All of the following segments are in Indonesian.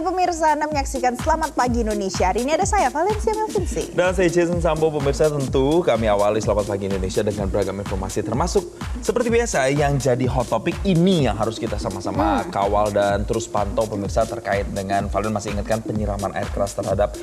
pemirsa, Anda menyaksikan Selamat Pagi Indonesia. Hari ini ada saya, Valencia Melvinsi. Dan saya Jason Sambo. Pemirsa, tentu kami awali Selamat Pagi Indonesia dengan beragam informasi, termasuk seperti biasa yang jadi hot topic ini yang harus kita sama-sama kawal dan terus pantau pemirsa terkait dengan, Valen masih ingatkan penyiraman air keras terhadap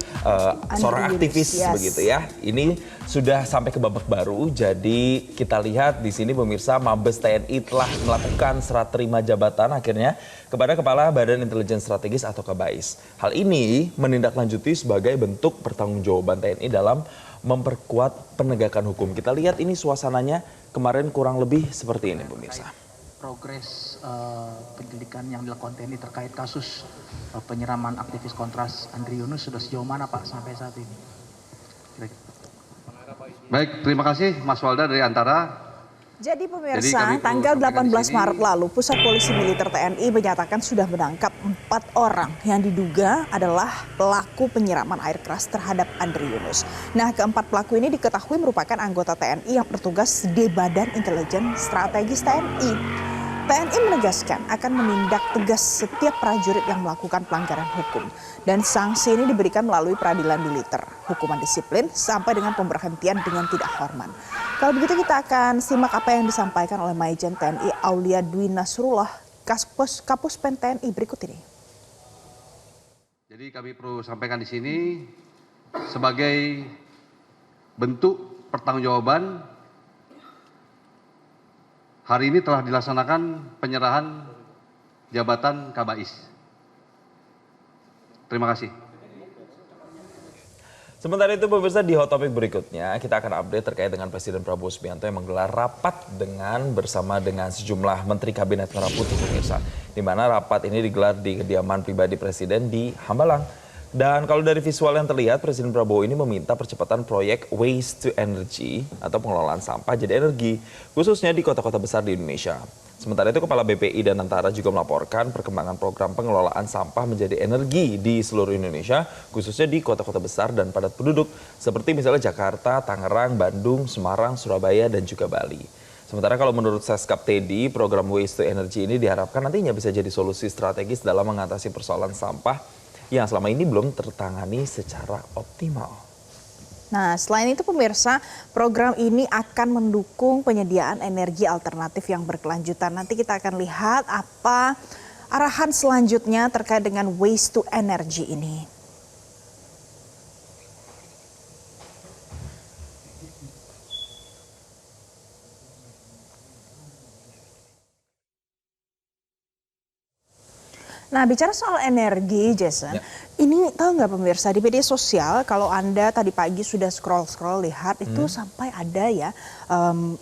seorang aktivis begitu ya. Ini sudah sampai ke babak baru, jadi kita lihat di sini pemirsa, Mabes TNI telah melakukan serah terima jabatan akhirnya kepada Kepala Badan Intelijen Strategis atau KBAIS. Hal ini menindaklanjuti sebagai bentuk pertanggungjawaban TNI dalam memperkuat penegakan hukum. Kita lihat ini suasananya kemarin kurang lebih seperti ini pemirsa. Progres penyelidikan yang dilakukan TNI terkait kasus penyiraman aktivis Kontras Andri Yunus sudah sejauh mana Pak sampai saat ini? Baik, terima kasih Mas Walda dari Antara. Jadi pemirsa, tanggal 18 Maret lalu, Pusat Polisi Militer TNI menyatakan sudah menangkap 4 orang yang diduga adalah pelaku penyiraman air keras terhadap Andri Yunus. Nah, keempat pelaku ini diketahui merupakan anggota TNI yang bertugas di Badan Intelijen Strategis TNI. TNI menegaskan akan menindak tegas setiap prajurit yang melakukan pelanggaran hukum. Dan sanksi ini diberikan melalui peradilan militer, hukuman disiplin, sampai dengan pemberhentian dengan tidak hormat. Kalau begitu kita akan simak apa yang disampaikan oleh Majen TNI Aulia Dwi Nasrullah, Kapuspen TNI berikut ini. Jadi kami perlu sampaikan di sini sebagai bentuk pertanggungjawaban, hari ini telah dilaksanakan penyerahan jabatan KBAIS. Terima kasih. Sementara itu pemirsa, di hot topic berikutnya kita akan update terkait dengan Presiden Prabowo Subianto yang menggelar rapat bersama dengan sejumlah Menteri Kabinet Merah Putih pemirsa. Di mana rapat ini digelar di kediaman pribadi Presiden di Hambalang. Dan kalau dari visual yang terlihat, Presiden Prabowo ini meminta percepatan proyek Waste to Energy atau pengelolaan sampah jadi energi, khususnya di kota-kota besar di Indonesia. Sementara itu Kepala BPI dan Antara juga melaporkan perkembangan program pengelolaan sampah menjadi energi di seluruh Indonesia, khususnya di kota-kota besar dan padat penduduk, seperti misalnya Jakarta, Tangerang, Bandung, Semarang, Surabaya, dan juga Bali. Sementara kalau menurut Seskap Teddy, program Waste to Energy ini diharapkan nantinya bisa jadi solusi strategis dalam mengatasi persoalan sampah yang selama ini belum tertangani secara optimal. Nah, selain itu pemirsa, program ini akan mendukung penyediaan energi alternatif yang berkelanjutan. Nanti kita akan lihat apa arahan selanjutnya terkait dengan waste to energy ini. Nah, bicara soal energi, Jason, ini tahu nggak pemirsa, di media sosial kalau Anda tadi pagi sudah scroll lihat itu sampai ada ya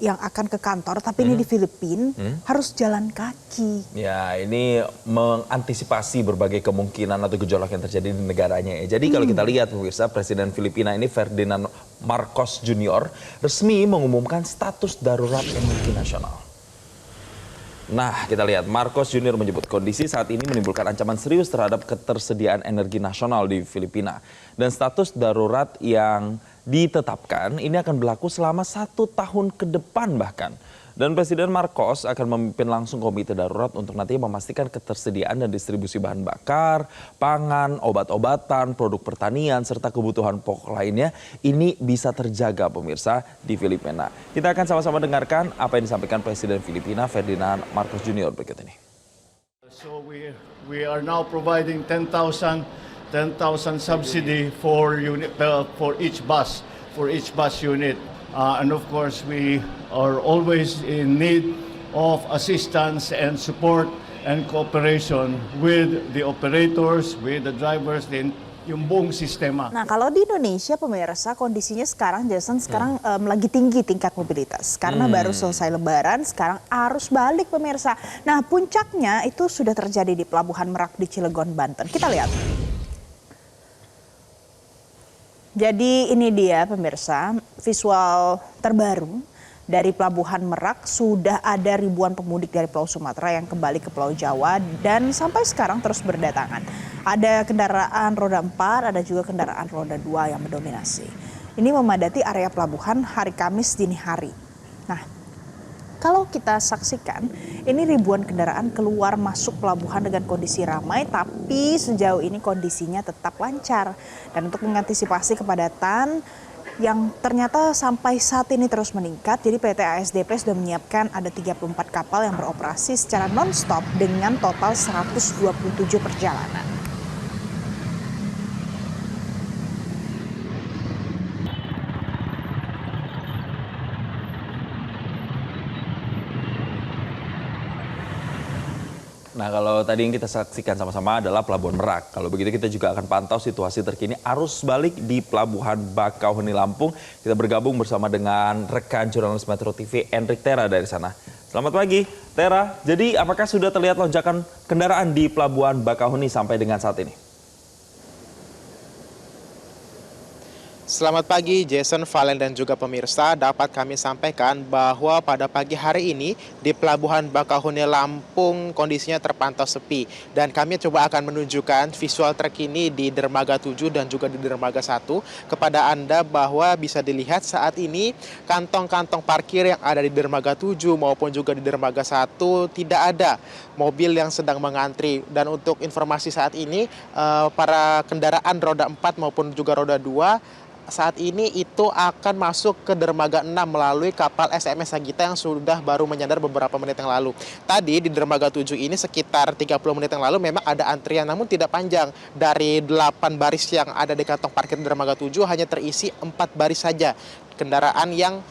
yang akan ke kantor, tapi ini di Filipina harus jalan kaki. Ya, ini mengantisipasi berbagai kemungkinan atau gejolak yang terjadi di negaranya ya. Jadi kalau kita lihat pemirsa, Presiden Filipina ini Ferdinand Marcos Jr. resmi mengumumkan status darurat energi nasional. Nah, kita lihat Marcos Jr. menyebut kondisi saat ini menimbulkan ancaman serius terhadap ketersediaan energi nasional di Filipina. Dan status darurat yang ditetapkan ini akan berlaku selama 1 tahun ke depan bahkan. Dan Presiden Marcos akan memimpin langsung komite darurat untuk nantinya memastikan ketersediaan dan distribusi bahan bakar, pangan, obat-obatan, produk pertanian, serta kebutuhan pokok lainnya ini bisa terjaga pemirsa di Filipina. Kita akan sama-sama dengarkan apa yang disampaikan Presiden Filipina Ferdinand Marcos Jr. berikut ini. So we are now providing 10,000 subsidy for each bus unit. And of course, we are always in need of assistance and support and cooperation with the operators, with the drivers, yung buong sistema. Nah, kalau di Indonesia pemirsa kondisinya sekarang, Jason, lagi tinggi tingkat mobilitas. Karena baru selesai Lebaran, sekarang arus balik pemirsa. Nah, puncaknya itu sudah terjadi di Pelabuhan Merak di Cilegon, Banten. Kita lihat. Jadi ini dia pemirsa, visual terbaru dari Pelabuhan Merak. Sudah ada ribuan pemudik dari Pulau Sumatera yang kembali ke Pulau Jawa dan sampai sekarang terus berdatangan. Ada kendaraan roda 4, ada juga kendaraan roda 2 yang mendominasi. Ini memadati area pelabuhan hari Kamis dini hari. Nah, Kalau kita saksikan, ini ribuan kendaraan keluar masuk pelabuhan dengan kondisi ramai, tapi sejauh ini kondisinya tetap lancar. Dan untuk mengantisipasi kepadatan yang ternyata sampai saat ini terus meningkat, jadi PT ASDP sudah menyiapkan ada 34 kapal yang beroperasi secara non-stop dengan total 127 perjalanan. Nah, kalau tadi yang kita saksikan sama-sama adalah Pelabuhan Merak. Kalau begitu kita juga akan pantau situasi terkini arus balik di Pelabuhan Bakauheni Lampung. Kita bergabung bersama dengan rekan jurnalis Metro TV, Enrik Tera dari sana. Selamat pagi, Tera. Jadi apakah sudah terlihat lonjakan kendaraan di Pelabuhan Bakauheni sampai dengan saat ini? Selamat pagi Jason, Valen dan juga pemirsa. Dapat kami sampaikan bahwa pada pagi hari ini di Pelabuhan Bakauheni Lampung kondisinya terpantau sepi. Dan kami coba akan menunjukkan visual terkini di Dermaga 7 dan juga di Dermaga 1 kepada Anda bahwa bisa dilihat saat ini kantong-kantong parkir yang ada di Dermaga 7 maupun juga di Dermaga 1 tidak ada mobil yang sedang mengantri. Dan untuk informasi saat ini para kendaraan roda 4 maupun juga roda 2 saat ini itu akan masuk ke Dermaga 6 melalui kapal SMS Sagita yang sudah baru menyandar beberapa menit yang lalu. Tadi di Dermaga 7 ini sekitar 30 menit yang lalu memang ada antrian namun tidak panjang. Dari 8 baris yang ada di kantong parkir Dermaga 7 hanya terisi 4 baris saja kendaraan yang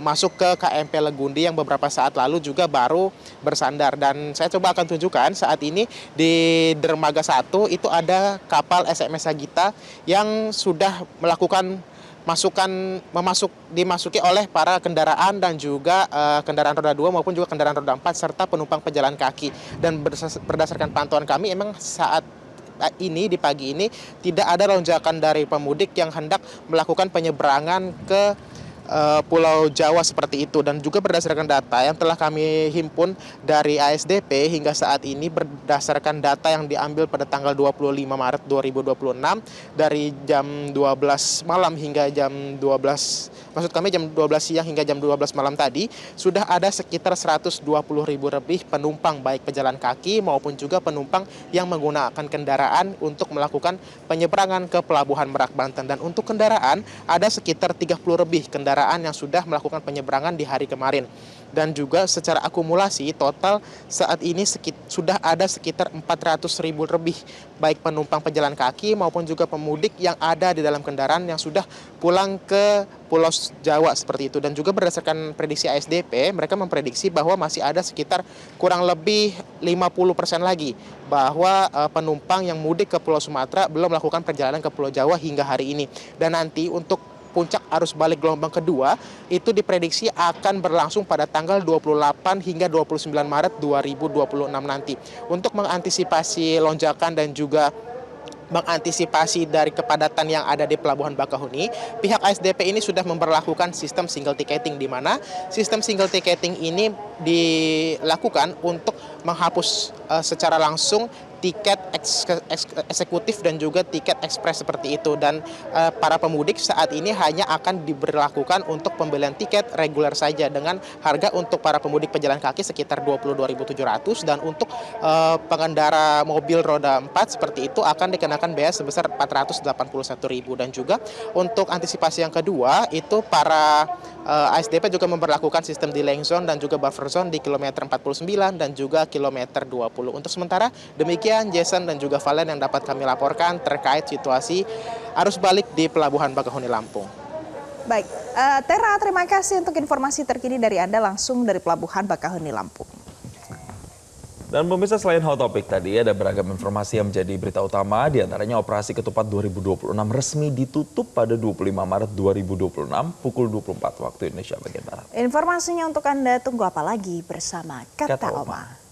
masuk ke KMP Legundi yang beberapa saat lalu juga baru bersandar. Dan saya coba akan tunjukkan saat ini di Dermaga 1 itu ada kapal SMS Sagita yang sudah melakukan dimasuki oleh para kendaraan dan juga kendaraan roda 2 maupun juga kendaraan roda 4 serta penumpang pejalan kaki. Dan berdasarkan pantauan kami memang saat ini di pagi ini tidak ada lonjakan dari pemudik yang hendak melakukan penyeberangan ke Pulau Jawa seperti itu. Dan juga berdasarkan data yang telah kami himpun dari ASDP hingga saat ini, berdasarkan data yang diambil pada tanggal 25 Maret 2026 dari jam 12 malam hingga jam 12 jam 12 siang hingga jam 12 malam tadi sudah ada sekitar 120.000 lebih penumpang baik pejalan kaki maupun juga penumpang yang menggunakan kendaraan untuk melakukan penyeberangan ke Pelabuhan Merak Banten. Dan untuk kendaraan ada sekitar 30 lebih kendaraan yang sudah melakukan penyeberangan di hari kemarin. Dan juga secara akumulasi total saat ini sudah ada sekitar 400.000 lebih baik penumpang pejalan kaki maupun juga pemudik yang ada di dalam kendaraan yang sudah pulang ke Pulau Jawa seperti itu. Dan juga berdasarkan prediksi ASDP, mereka memprediksi bahwa masih ada sekitar kurang lebih 50% lagi bahwa penumpang yang mudik ke Pulau Sumatera belum melakukan perjalanan ke Pulau Jawa hingga hari ini. Dan nanti untuk puncak arus balik gelombang kedua itu diprediksi akan berlangsung pada tanggal 28 hingga 29 Maret 2026 nanti. Untuk mengantisipasi lonjakan dan juga mengantisipasi dari kepadatan yang ada di Pelabuhan Bakauheni, pihak ASDP ini sudah memberlakukan sistem single ticketing, di mana sistem single ticketing ini dilakukan untuk menghapus secara langsung tiket eksekutif dan juga tiket ekspres seperti itu. Dan para pemudik saat ini hanya akan diberlakukan untuk pembelian tiket reguler saja dengan harga untuk para pemudik pejalan kaki sekitar 22.700 dan untuk pengendara mobil roda 4 seperti itu akan dikenakan bea sebesar 481.000. Dan juga untuk antisipasi yang kedua itu para ASDP juga memberlakukan sistem delaying zone dan juga buffer zone di kilometer 49 dan juga kilometer 20. Untuk sementara demikian Jason dan juga Valen yang dapat kami laporkan terkait situasi arus balik di Pelabuhan Bakauheni Lampung. Baik, Tera, terima kasih untuk informasi terkini dari Anda langsung dari Pelabuhan Bakauheni Lampung. Dan pemirsa, selain hot topic tadi ada beragam informasi yang menjadi berita utama, diantaranya Operasi Ketupat 2026 resmi ditutup pada 25 Maret 2026 pukul 24 waktu Indonesia bagian Barat. Informasinya untuk Anda, tunggu apa lagi bersama Kata Oma.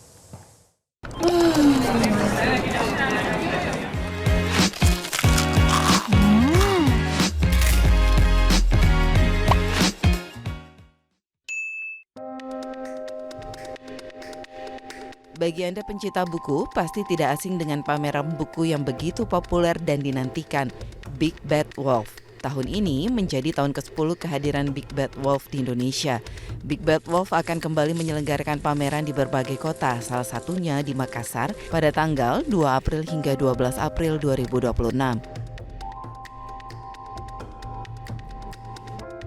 Bagi Anda pencinta buku, pasti tidak asing dengan pameran buku yang begitu populer dan dinantikan, Big Bad Wolf. Tahun ini menjadi tahun ke-10 kehadiran Big Bad Wolf di Indonesia. Big Bad Wolf akan kembali menyelenggarakan pameran di berbagai kota, salah satunya di Makassar pada tanggal 2 April hingga 12 April 2026.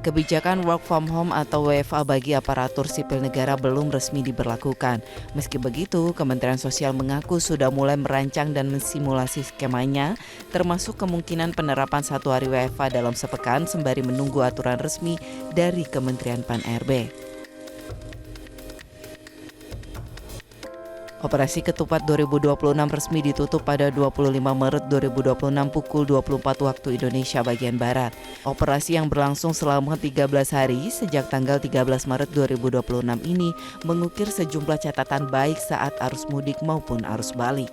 Kebijakan work from home atau WFA bagi aparatur sipil negara belum resmi diberlakukan. Meski begitu, Kementerian Sosial mengaku sudah mulai merancang dan mensimulasi skemanya, termasuk kemungkinan penerapan 1 hari WFA dalam sepekan sembari menunggu aturan resmi dari Kementerian Pan-RB. Operasi Ketupat 2026 resmi ditutup pada 25 Maret 2026 pukul 24 waktu Indonesia bagian Barat. Operasi yang berlangsung selama 13 hari sejak tanggal 13 Maret 2026 ini mengukir sejumlah catatan baik saat arus mudik maupun arus balik.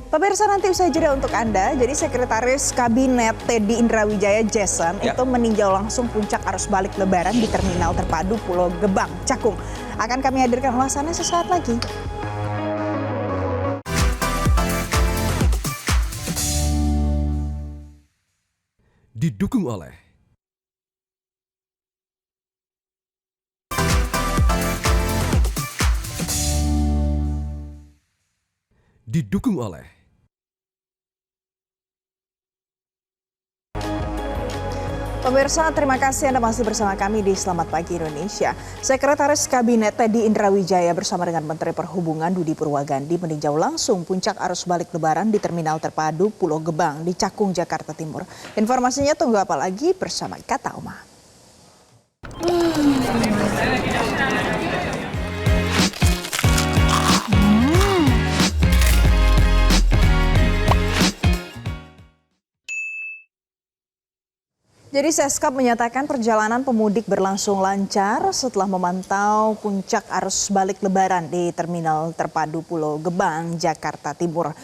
Pemirsa, nanti usai jeda untuk Anda. Jadi Sekretaris Kabinet Teddy Indrawijaya Jason itu meninjau langsung puncak arus balik Lebaran di Terminal Terpadu Pulau Gebang, Cakung. Akan kami hadirkan ulasannya sesaat lagi. Didukung oleh Pemirsa, terima kasih Anda masih bersama kami di Selamat Pagi Indonesia. Sekretaris Kabinet Teddy Indrawijaya bersama dengan Menteri Perhubungan Budi Purwagandi meninjau langsung puncak arus balik Lebaran di Terminal Terpadu Pulau Gebang di Cakung, Jakarta Timur. Informasinya tunggu apa lagi bersama Kata Oma. Jadi Seskap menyatakan perjalanan pemudik berlangsung lancar setelah memantau puncak arus balik Lebaran di Terminal Terpadu Pulau Gebang, Jakarta Timur.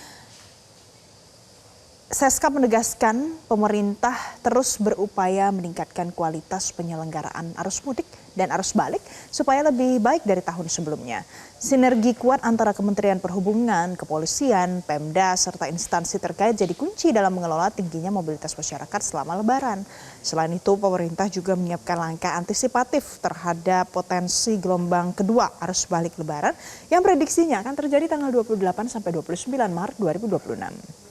Seskap menegaskan pemerintah terus berupaya meningkatkan kualitas penyelenggaraan arus mudik dan arus balik supaya lebih baik dari tahun sebelumnya. Sinergi kuat antara Kementerian Perhubungan, Kepolisian, Pemda, serta instansi terkait jadi kunci dalam mengelola tingginya mobilitas masyarakat selama Lebaran. Selain itu, pemerintah juga menyiapkan langkah antisipatif terhadap potensi gelombang kedua arus balik Lebaran yang prediksinya akan terjadi tanggal 28 sampai 29 Maret 2026.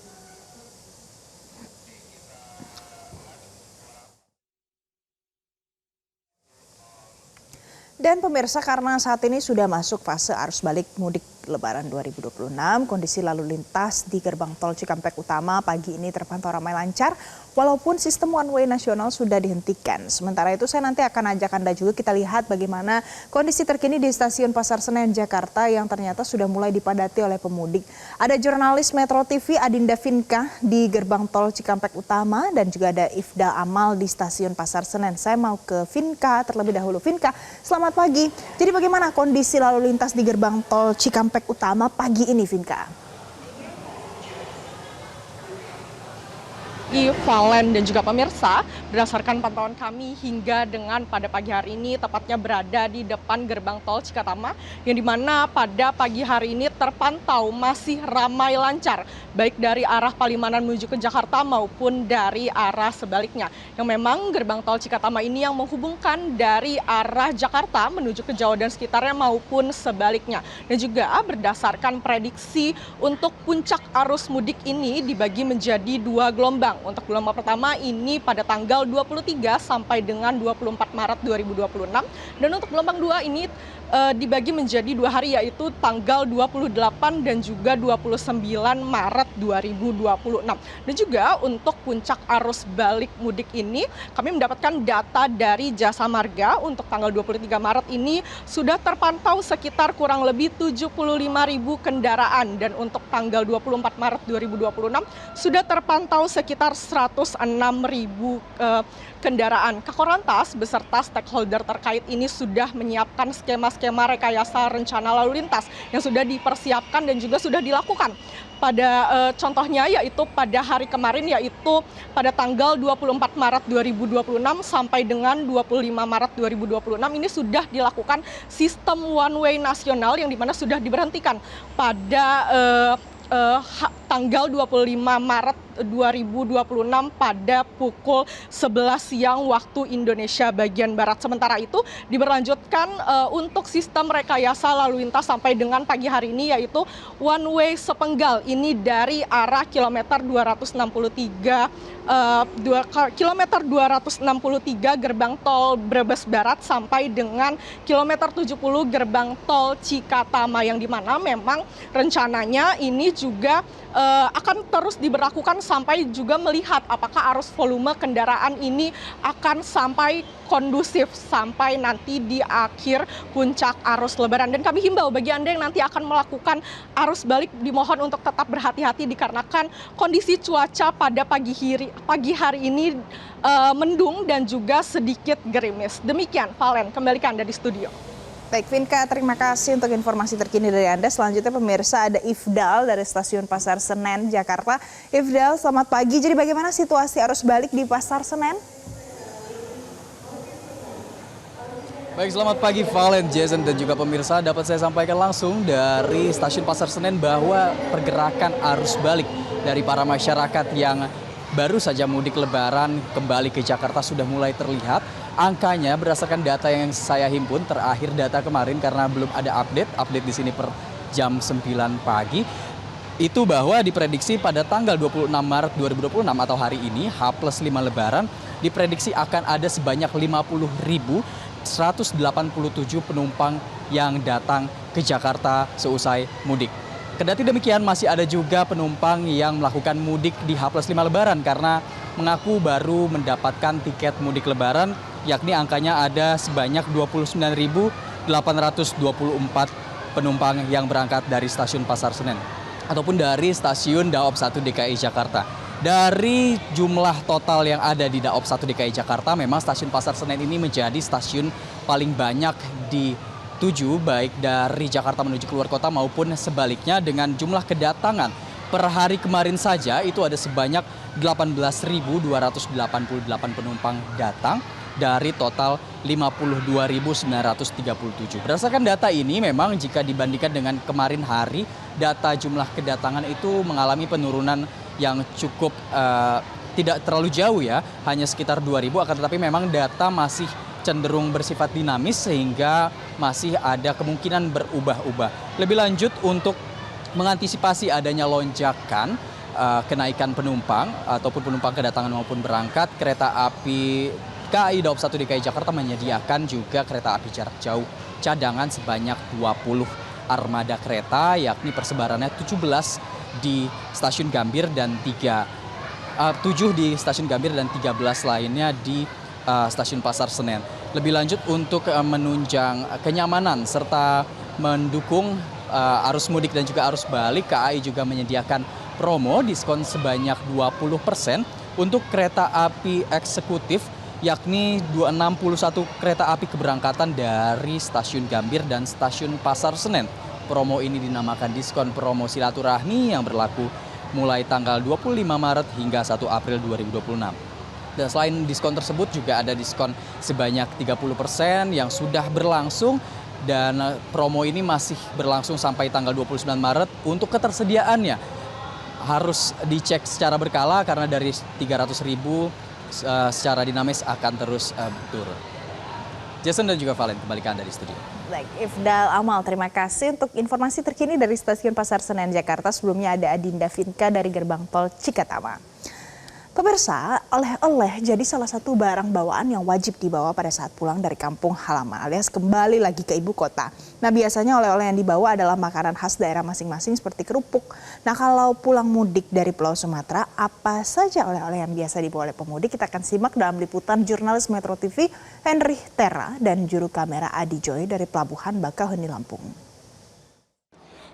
Dan pemirsa, karena saat ini sudah masuk fase arus balik mudik Lebaran 2026, kondisi lalu lintas di gerbang tol Cikampek Utama pagi ini terpantau ramai lancar, walaupun sistem one way nasional sudah dihentikan. Sementara itu saya nanti akan ajak Anda juga kita lihat bagaimana kondisi terkini di Stasiun Pasar Senen, Jakarta yang ternyata sudah mulai dipadati oleh pemudik. Ada jurnalis Metro TV Adinda Vinka di gerbang tol Cikampek Utama dan juga ada Ifda Amal di Stasiun Pasar Senen. Saya mau ke Vinka terlebih dahulu. Vinka, selamat pagi. Jadi bagaimana kondisi lalu lintas di gerbang tol Cikampek Utama pagi ini, Vinka? Valen dan juga pemirsa, berdasarkan pantauan kami hingga dengan pada pagi hari ini tepatnya berada di depan gerbang tol Cikatama yang dimana pada pagi hari ini terpantau masih ramai lancar baik dari arah Palimanan menuju ke Jakarta maupun dari arah sebaliknya. Yang memang gerbang tol Cikatama ini yang menghubungkan dari arah Jakarta menuju ke Jawa dan sekitarnya maupun sebaliknya. Dan juga berdasarkan prediksi untuk puncak arus mudik ini dibagi menjadi 2 gelombang. Untuk gelombang pertama ini pada tanggal 23 sampai dengan 24 Maret 2026. Dan untuk gelombang 2 ini dibagi menjadi 2 hari, yaitu tanggal 28 dan juga 29 Maret 2026. Dan juga untuk puncak arus balik mudik ini kami mendapatkan data dari Jasa Marga untuk tanggal 23 Maret ini sudah terpantau sekitar kurang lebih 75.000 kendaraan, dan untuk tanggal 24 Maret 2026 sudah terpantau sekitar 106.000 kendaraan. Kakor-Lantas beserta stakeholder terkait ini sudah menyiapkan skema rekayasa rencana lalu lintas yang sudah dipersiapkan dan juga sudah dilakukan. Pada contohnya yaitu pada hari kemarin, yaitu pada tanggal 24 Maret 2026 sampai dengan 25 Maret 2026 ini sudah dilakukan sistem one way nasional yang dimana sudah diberhentikan pada tanggal 25 Maret 2026 pada pukul 11 siang waktu Indonesia bagian Barat. Sementara itu diberlanjutkan untuk sistem rekayasa lalu lintas sampai dengan pagi hari ini, yaitu one way sepenggal. Ini dari arah kilometer 263 gerbang tol Brebes Barat sampai dengan kilometer 70 gerbang tol Cikatama, yang dimana memang rencananya ini juga akan terus diberlakukan sampai juga melihat apakah arus volume kendaraan ini akan sampai kondusif sampai nanti di akhir puncak arus Lebaran. Dan kami himbau bagi Anda yang nanti akan melakukan arus balik, dimohon untuk tetap berhati-hati dikarenakan kondisi cuaca pada pagi hari ini mendung dan juga sedikit gerimis. Demikian, Valen, kembali ke Anda di studio. Baik, Vinka, terima kasih untuk informasi terkini dari Anda. Selanjutnya pemirsa, ada Ifdal dari Stasiun Pasar Senen, Jakarta. Ifdal, selamat pagi. Jadi bagaimana situasi arus balik di Pasar Senen? Baik, selamat pagi Valen, Jason, dan juga pemirsa. Dapat saya sampaikan langsung dari Stasiun Pasar Senen bahwa pergerakan arus balik dari para masyarakat yang baru saja mudik Lebaran kembali ke Jakarta sudah mulai terlihat. Angkanya berdasarkan data yang saya himpun, terakhir data kemarin karena belum ada update di sini per jam 9 pagi. Itu bahwa diprediksi pada tanggal 26 Maret 2026 atau hari ini, H+5 Lebaran, diprediksi akan ada sebanyak 50.187 penumpang yang datang ke Jakarta seusai mudik. Kendati demikian, masih ada juga penumpang yang melakukan mudik di H+5 Lebaran karena mengaku baru mendapatkan tiket mudik Lebaran, yakni angkanya ada sebanyak 29.824 penumpang yang berangkat dari Stasiun Pasar Senen ataupun dari Stasiun Daop 1 DKI Jakarta. Dari jumlah total yang ada di Daop 1 DKI Jakarta, memang Stasiun Pasar Senen ini menjadi stasiun paling banyak dituju baik dari Jakarta menuju keluar kota maupun sebaliknya, dengan jumlah kedatangan per hari kemarin saja itu ada sebanyak 18.288 penumpang datang dari total 52.937. Berdasarkan data ini memang jika dibandingkan dengan kemarin hari, data jumlah kedatangan itu mengalami penurunan yang cukup tidak terlalu jauh ya, hanya sekitar 2.000, akan tetapi memang data masih cenderung bersifat dinamis sehingga masih ada kemungkinan berubah-ubah. Lebih lanjut untuk mengantisipasi adanya lonjakan kenaikan penumpang ataupun penumpang kedatangan maupun berangkat, kereta api KAI Daop 1 DKI Jakarta menyediakan juga kereta api jarak jauh cadangan sebanyak 20 armada kereta, yakni persebarannya 17 di Stasiun Gambir dan 7 di Stasiun Gambir dan 13 lainnya di Stasiun Pasar Senen. Lebih lanjut untuk menunjang kenyamanan serta mendukung arus mudik dan juga arus balik, KAI juga menyediakan promo diskon sebanyak 20% untuk kereta api eksekutif, yakni 261 kereta api keberangkatan dari Stasiun Gambir dan Stasiun Pasar Senen. Promo ini dinamakan diskon promo silaturahmi yang berlaku mulai tanggal 25 Maret hingga 1 April 2026. Dan selain diskon tersebut juga ada diskon sebanyak 30% yang sudah berlangsung, dan promo ini masih berlangsung sampai tanggal 29 Maret. Untuk ketersediaannya harus dicek secara berkala karena dari 300.000 secara dinamis akan terus turun. Jason dan juga Valen, kembali ke Anda di studio. Baik, Ifdal Amal, terima kasih untuk informasi terkini dari Stasiun Pasar Senen, Jakarta. Sebelumnya ada Adinda Vinka dari Gerbang Tol Cikatama. Pemirsa, oleh-oleh jadi salah satu barang bawaan yang wajib dibawa pada saat pulang dari kampung halaman alias kembali lagi ke ibu kota. Nah, biasanya oleh-oleh yang dibawa adalah makanan khas daerah masing-masing seperti kerupuk. Nah, kalau pulang mudik dari Pulau Sumatera, apa saja oleh-oleh yang biasa dibawa oleh pemudik? Kita akan simak dalam liputan jurnalis Metro TV Henry Tera dan juru kamera Adi Joy dari Pelabuhan Bakauheni, Lampung.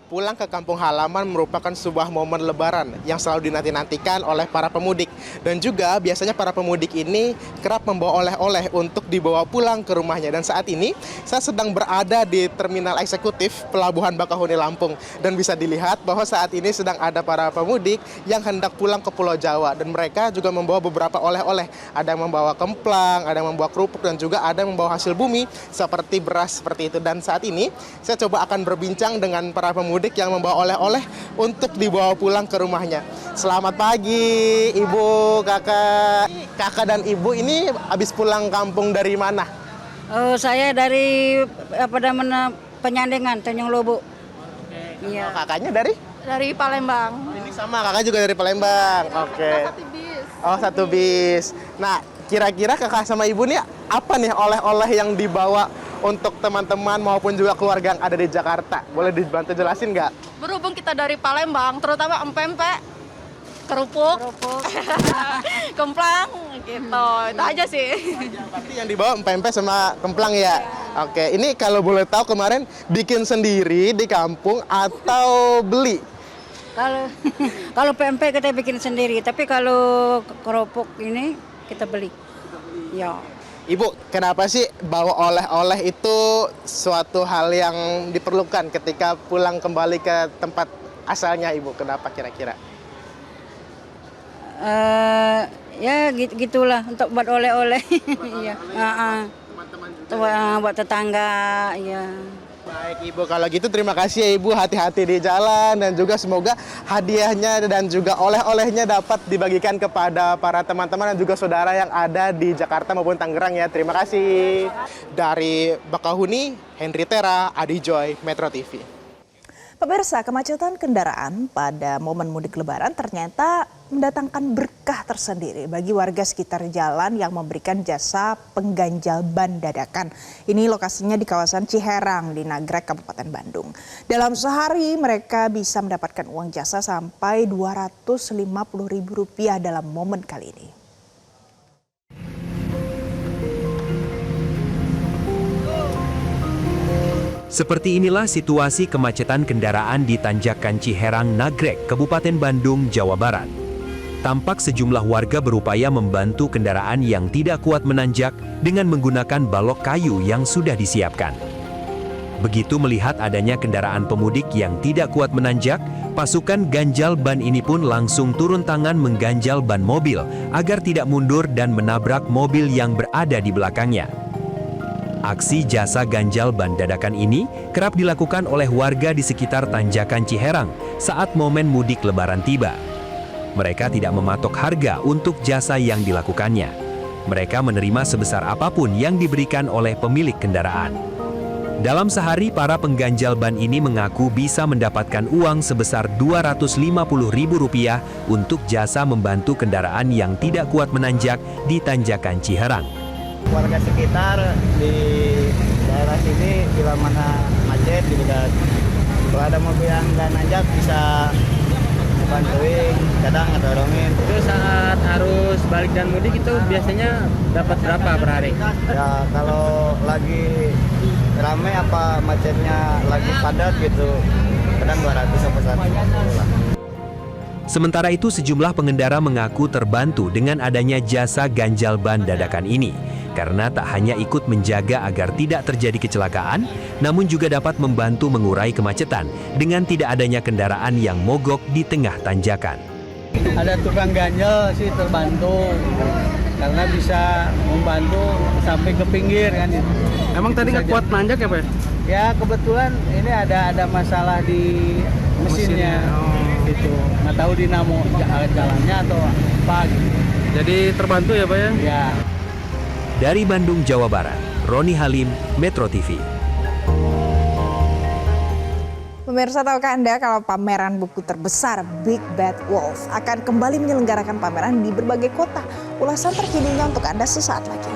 Pulang ke kampung halaman merupakan sebuah momen lebaran yang selalu dinanti-nantikan oleh para pemudik. Dan juga biasanya para pemudik ini kerap membawa oleh-oleh untuk dibawa pulang ke rumahnya. Dan saat ini saya sedang berada di terminal eksekutif Pelabuhan Bakauheni, Lampung. Dan bisa dilihat bahwa saat ini sedang ada para pemudik yang hendak pulang ke Pulau Jawa. Dan mereka juga membawa beberapa oleh-oleh. Ada yang membawa kemplang, ada yang membawa kerupuk, dan juga ada yang membawa hasil bumi seperti beras seperti itu. Dan saat ini saya coba akan berbincang dengan para pemudik pemudik yang membawa oleh-oleh untuk dibawa pulang ke rumahnya. Selamat pagi Ibu, Kakak. Kakak dan Ibu ini habis pulang kampung dari mana? Oh, saya dari Penyandengan, Tanjung Lobo. Iya. Kakaknya dari? Dari Palembang. Ini sama, kakak juga dari Palembang. Oke. Oh, satu bis. Nah, kira-kira kakak sama ibu nih apa nih oleh-oleh yang dibawa untuk teman-teman maupun juga keluarga yang ada di Jakarta? Boleh dibantu jelasin nggak? Berhubung kita dari Palembang, terutama empempe, kerupuk, kemplang, gitu. Itu aja sih. Pasti yang dibawa empempe sama kemplang ya? Oke, ini kalau boleh tahu kemarin bikin sendiri di kampung atau beli? Kalau PMP kita bikin sendiri, tapi kalau kerupuk ini kita beli. Ya. Ibu, kenapa sih bawa oleh-oleh itu suatu hal yang diperlukan ketika pulang kembali ke tempat asalnya Ibu? Kenapa kira-kira? Ya gitulah untuk buat oleh-oleh. Iya. Buat tetangga, ya. Baik Ibu, kalau gitu terima kasih ya Ibu, hati-hati di jalan dan juga semoga hadiahnya dan juga oleh-olehnya dapat dibagikan kepada para teman-teman dan juga saudara yang ada di Jakarta maupun Tangerang ya. Terima kasih. Dari Bakahuni, Henry Tera, Adi Joy, Metro TV. Pemirsa, kemacetan kendaraan pada momen mudik Lebaran ternyata mendatangkan berkah tersendiri bagi warga sekitar jalan yang memberikan jasa pengganjal ban dadakan. Ini lokasinya di kawasan Ciherang di Nagrek, Kabupaten Bandung. Dalam sehari mereka bisa mendapatkan uang jasa sampai Rp250.000 dalam momen kali ini. Seperti inilah situasi kemacetan kendaraan di Tanjakan Ciherang, Nagrek, Kabupaten Bandung, Jawa Barat. Tampak sejumlah warga berupaya membantu kendaraan yang tidak kuat menanjak dengan menggunakan balok kayu yang sudah disiapkan. Begitu melihat adanya kendaraan pemudik yang tidak kuat menanjak, pasukan ganjal ban ini pun langsung turun tangan mengganjal ban mobil agar tidak mundur dan menabrak mobil yang berada di belakangnya. Aksi jasa ganjal ban dadakan ini kerap dilakukan oleh warga di sekitar Tanjakan Ciherang saat momen mudik Lebaran tiba. Mereka tidak mematok harga untuk jasa yang dilakukannya. Mereka menerima sebesar apapun yang diberikan oleh pemilik kendaraan. Dalam sehari, para pengganjal ban ini mengaku bisa mendapatkan uang sebesar Rp250.000 untuk jasa membantu kendaraan yang tidak kuat menanjak di Tanjakan Ciherang. Warga sekitar di daerah sini bila mana macet gitu kan, kalau ada mobil yang nggak nanjak bisa bantuin, kadang dorongin. Itu saat arus balik dan mudik itu biasanya dapat berapa per hari? Ya kalau lagi ramai apa macetnya lagi padat gitu, kadang 200 sampai 150 lah. Sementara itu sejumlah pengendara mengaku terbantu dengan adanya jasa ganjal ban dadakan ini. Karena tak hanya ikut menjaga agar tidak terjadi kecelakaan, namun juga dapat membantu mengurai kemacetan dengan tidak adanya kendaraan yang mogok di tengah tanjakan. Ada tukang ganjel sih terbantu, karena bisa membantu sampai ke pinggir kan. Emang tadi nggak kuat nanjak ya Pak? Ya kebetulan ini ada masalah di mesinnya, gitu. Nggak tahu dinamo jalannya atau apa gitu. Jadi terbantu ya Pak ya? Ya. Dari Bandung, Jawa Barat, Roni Halim, Metro TV. Pemirsa, tahukah Anda kalau pameran buku terbesar Big Bad Wolf akan kembali menyelenggarakan pameran di berbagai kota? Ulasan terkininya untuk Anda sesaat lagi.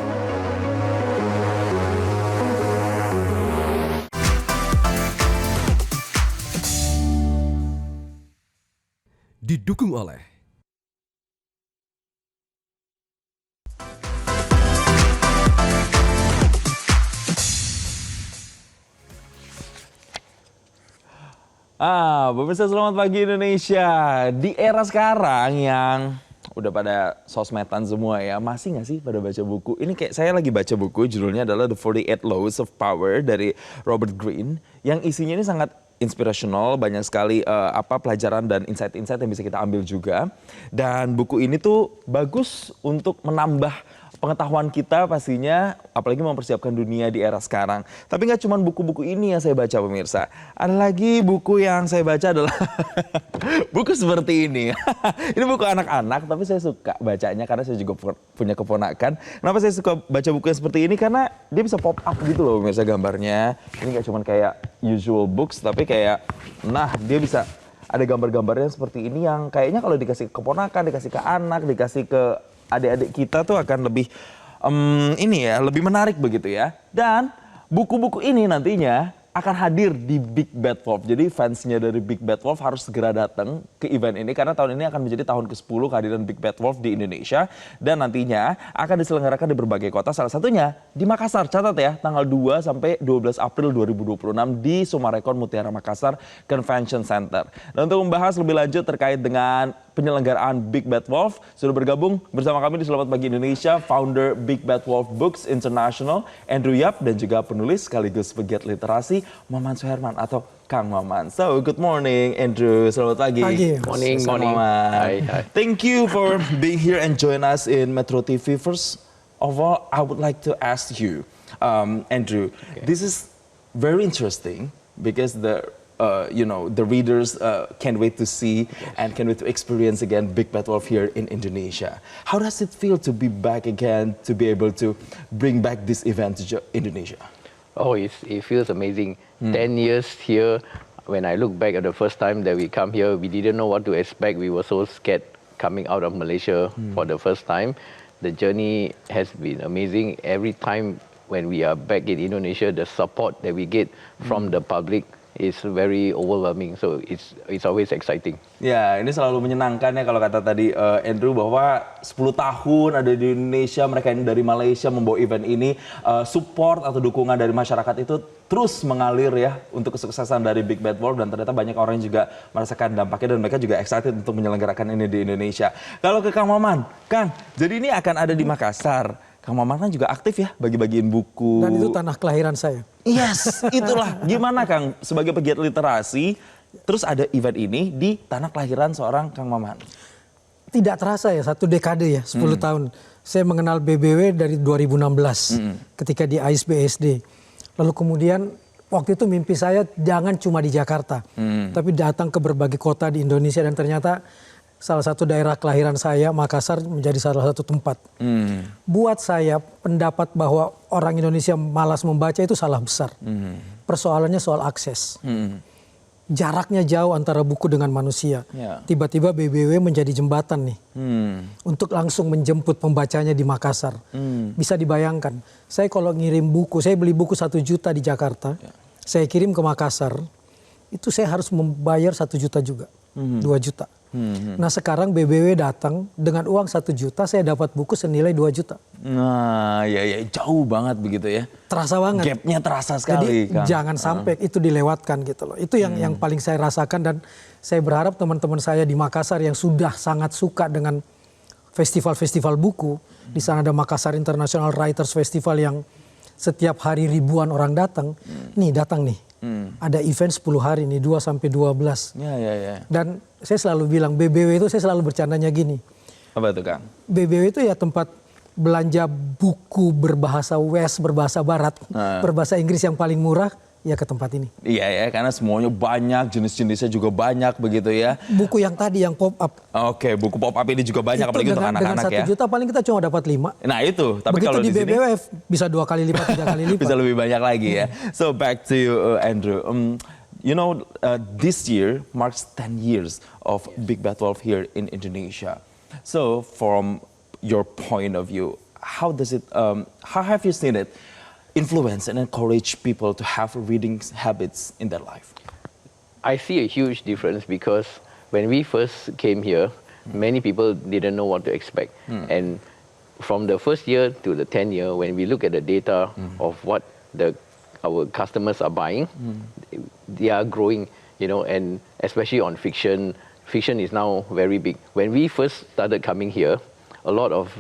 Didukung oleh Pemirsa, selamat pagi Indonesia. Di era sekarang yang udah pada sosmedan semua ya, masih nggak sih pada baca buku? Ini kayak saya lagi baca buku, judulnya adalah The 48 Laws of Power dari Robert Greene, yang isinya ini sangat inspirational, banyak sekali pelajaran dan insight-insight yang bisa kita ambil juga. Dan buku ini tuh bagus untuk menambah pengetahuan kita pastinya, apalagi mempersiapkan dunia di era sekarang. Tapi nggak cuma buku-buku ini yang saya baca pemirsa. Ada lagi buku yang saya baca adalah buku seperti ini. Ini buku anak-anak, tapi saya suka bacanya karena saya juga punya keponakan. Kenapa saya suka baca buku yang seperti ini? Karena dia bisa pop up gitu loh pemirsa gambarnya. Ini nggak cuma kayak usual books, tapi kayak, nah dia bisa ada gambar-gambarnya seperti ini yang kayaknya kalau dikasih ke keponakan, dikasih ke anak, dikasih ke adik-adik kita tuh akan lebih lebih menarik begitu ya. Dan buku-buku ini nantinya akan hadir di Big Bad Wolf. Jadi fansnya dari Big Bad Wolf harus segera datang ke event ini karena tahun ini akan menjadi tahun ke-10 kehadiran Big Bad Wolf di Indonesia dan nantinya akan diselenggarakan di berbagai kota, salah satunya di Makassar. Catat ya, tanggal 2 sampai 12 April 2026 di Sumarekon Mutiara Makassar Convention Center. Dan untuk membahas lebih lanjut terkait dengan penyelenggaraan Big Bad Wolf, sudah bergabung bersama kami di Selamat Pagi Indonesia, founder Big Bad Wolf Books International, Andrew Yap, dan juga penulis sekaligus pegiat literasi, Maman Suherman atau Kang Maman. So, good morning Andrew, selamat pagi. Morning. Maman. Hi. Thank you for being here and join us in Metro TV. First of all, I would like to ask you, Andrew, this is very interesting because the readers can't wait to see and can't wait to experience again Big Bad Wolf here in Indonesia. How does it feel to be back again, to be able to bring back this event to Indonesia? Oh, it feels amazing. 10 years here, when I look back at the first time that we come here, we didn't know what to expect. We were so scared coming out of Malaysia for the first time. The journey has been amazing. Every time when we are back in Indonesia, the support that we get from the public is very overwhelming, so it's always exciting. Ya, ini selalu menyenangkan ya kalau kata tadi Andrew bahwa 10 tahun ada di Indonesia, mereka ini dari Malaysia membawa event ini, support atau dukungan dari masyarakat itu terus mengalir ya untuk kesuksesan dari Big Bad Wolf dan ternyata banyak orang yang juga merasakan dampaknya dan mereka juga excited untuk menyelenggarakan ini di Indonesia. Kalau ke Kang Maman, Kang, jadi ini akan ada di Makassar. Kang Maman kan juga aktif ya bagi-bagiin buku. Dan itu tanah kelahiran saya. Yes, itulah. Gimana Kang sebagai pegiat literasi, terus ada event ini di tanah kelahiran seorang Kang Maman? Tidak terasa ya, 1 dekade ya, 10 tahun. Saya mengenal BBW dari 2016 ketika di AISBSD. Lalu kemudian waktu itu mimpi saya jangan cuma di Jakarta, tapi datang ke berbagai kota di Indonesia dan ternyata salah satu daerah kelahiran saya, Makassar, menjadi salah satu tempat. Buat saya, pendapat bahwa orang Indonesia malas membaca itu salah besar. Persoalannya soal akses. Jaraknya jauh antara buku dengan manusia. Tiba-tiba BBW menjadi jembatan nih. Untuk langsung menjemput pembacanya di Makassar. Bisa dibayangkan, saya kalau ngirim buku, saya beli buku 1 juta di Jakarta, saya kirim ke Makassar, itu saya harus membayar 1 juta juga. 2 juta. Nah sekarang BBW datang dengan uang 1 juta saya dapat buku senilai 2 juta. Nah ya jauh banget begitu ya. Terasa banget. Gapnya terasa sekali. Jadi jangan sampai itu dilewatkan gitu loh. Itu yang paling saya rasakan dan saya berharap teman-teman saya di Makassar yang sudah sangat suka dengan festival-festival buku. Di sana ada Makassar International Writers Festival yang setiap hari ribuan orang datang. Nih datang nih. Ada event 10 hari nih, 2 sampai 12. Ya. Dan saya selalu bilang BBW itu saya selalu bercandanya gini. Apa itu Kang? BBW itu ya tempat belanja buku berbahasa West, berbahasa Barat, berbahasa Inggris yang paling murah ya ke tempat ini. Iya ya, karena semuanya banyak, jenis-jenisnya juga banyak begitu ya. Buku yang tadi yang pop up. Oke, buku pop up ini juga banyak itu apalagi untuk anak-anak ya. Dengan 1 juta paling kita cuma dapat 5. Nah itu, tapi begitu kalau di BBWF sini, bisa 2 kali lipat, 3 kali lipat. bisa lebih banyak lagi ya. So back to you, Andrew. This year marks 10 years of Big Bad Wolf here in Indonesia. So from your point of view, how have you seen it influence and encourage people to have reading habits in their life? I see a huge difference because when we first came here, many people didn't know what to expect. And from the first year to the 10th year, when we look at the data of what our customers are buying, they are growing, and especially on fiction. Fiction is now very big. When we first started coming here, a lot of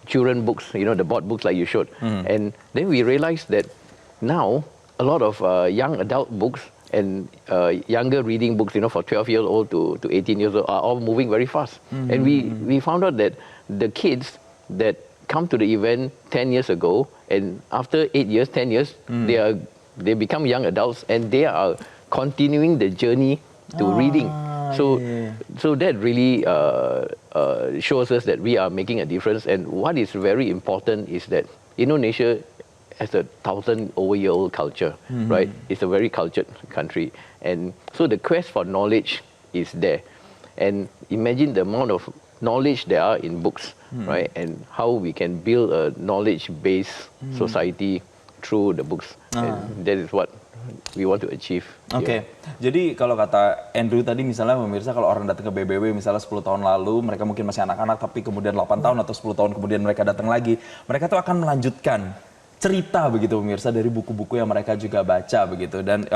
children books, the board books like you showed. And then we realized that now a lot of young adult books and younger reading books, for 12 years old to 18 years old are all moving very fast. And we found out that the kids that come to the event 10 years ago, and after 8 years, 10 years, they become young adults, and they are continuing the journey to reading. So that really shows us that we are making a difference. And what is very important is that Indonesia has a 1,000-over-year-old culture, right? It's a very cultured country, and so the quest for knowledge is there. And imagine the amount of knowledge there are in books, right? And how we can build a knowledge-based society through the books. And that is what we want to achieve. Oke, jadi kalau kata Andrew tadi misalnya pemirsa, kalau orang datang ke BBW misalnya 10 tahun lalu, mereka mungkin masih anak-anak, tapi kemudian 8 tahun atau 10 tahun kemudian mereka datang lagi, mereka tuh akan melanjutkan cerita begitu pemirsa dari buku-buku yang mereka juga baca begitu. Dan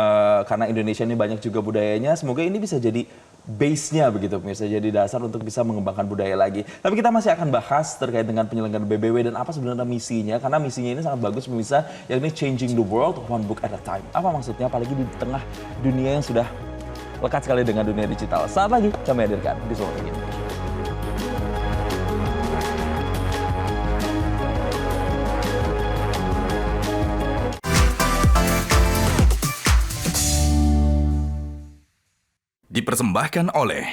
karena Indonesia ini banyak juga budayanya, semoga ini bisa jadi base-nya begitu pemirsa, jadi dasar untuk bisa mengembangkan budaya lagi. Tapi kita masih akan bahas terkait dengan penyelenggaraan BBW dan apa sebenarnya misinya, karena misinya ini sangat bagus pemirsa, yakni changing the world one book at a time. Apa maksudnya, apalagi di tengah dunia yang sudah lekat sekali dengan dunia digital. Saat lagi kami hadirkan di Solo ini. Dipersembahkan oleh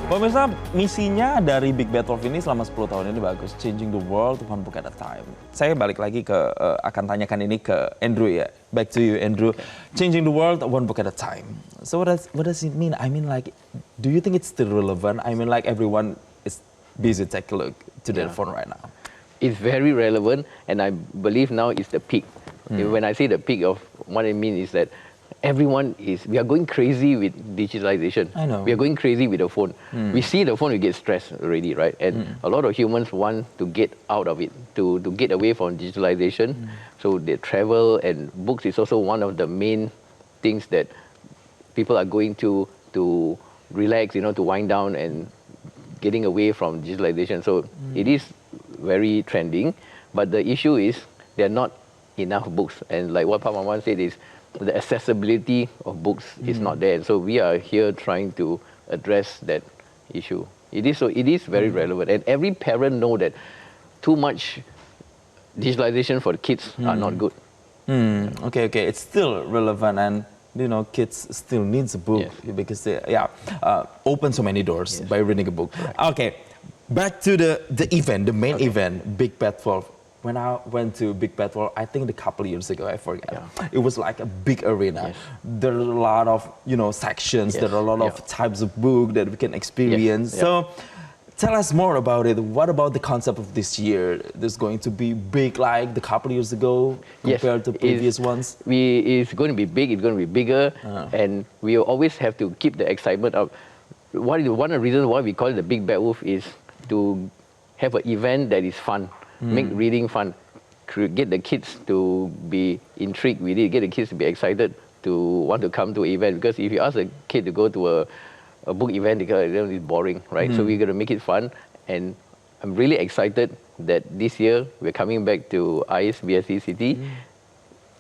Pemirsa, misinya dari Big Bad Wolf ini selama 10 tahun ini bagus, changing the world one book at a time. Saya balik lagi ke akan tanyakan ini ke Andrew ya. Back to you Andrew. Changing the world one book at a time. So what does it mean? I mean, like, do you think it's still relevant? I mean, like, everyone is busy. Take a look to their phone right now. It's very relevant, and I believe now is the peak. When I say the peak of what I mean is that we are going crazy with digitalization. I know. We are going crazy with the phone. We see the phone, we get stressed already, right? And a lot of humans want to get out of it, to get away from digitalization. So they travel, and books is also one of the main things that people are going to relax, to wind down and getting away from digitalization. So it is very trending, but the issue is there are not enough books. And like what Pak Maman said is, the accessibility of books is not there. And so we are here trying to address that issue. It is very relevant. And every parent know that too much digitalization for the kids are not good. Okay. It's still relevant, and kids still needs a book because they open so many doors by reading a book. Right. Okay, back to the event, the main event, Big Bad Wolf. When I went to Big Bad Wolf, I think a couple of years ago, I forget. It was like a big arena. There are a lot of sections. There are a lot of types of book that we can experience. So tell us more about it. What about the concept of this year? There's going to be big like the couple of years ago compared to previous ones? It's going to be big. It's going to be bigger. And we always have to keep the excitement up. One of the reasons why we call it the Big Bad Wolf is to have an event that is fun. Make reading fun, get the kids to be intrigued with it, get the kids to be excited to want to come to an event. Because if you ask a kid to go to a book event, it's boring, right? So we're going to make it fun. And I'm really excited that this year we're coming back to ICE BSC City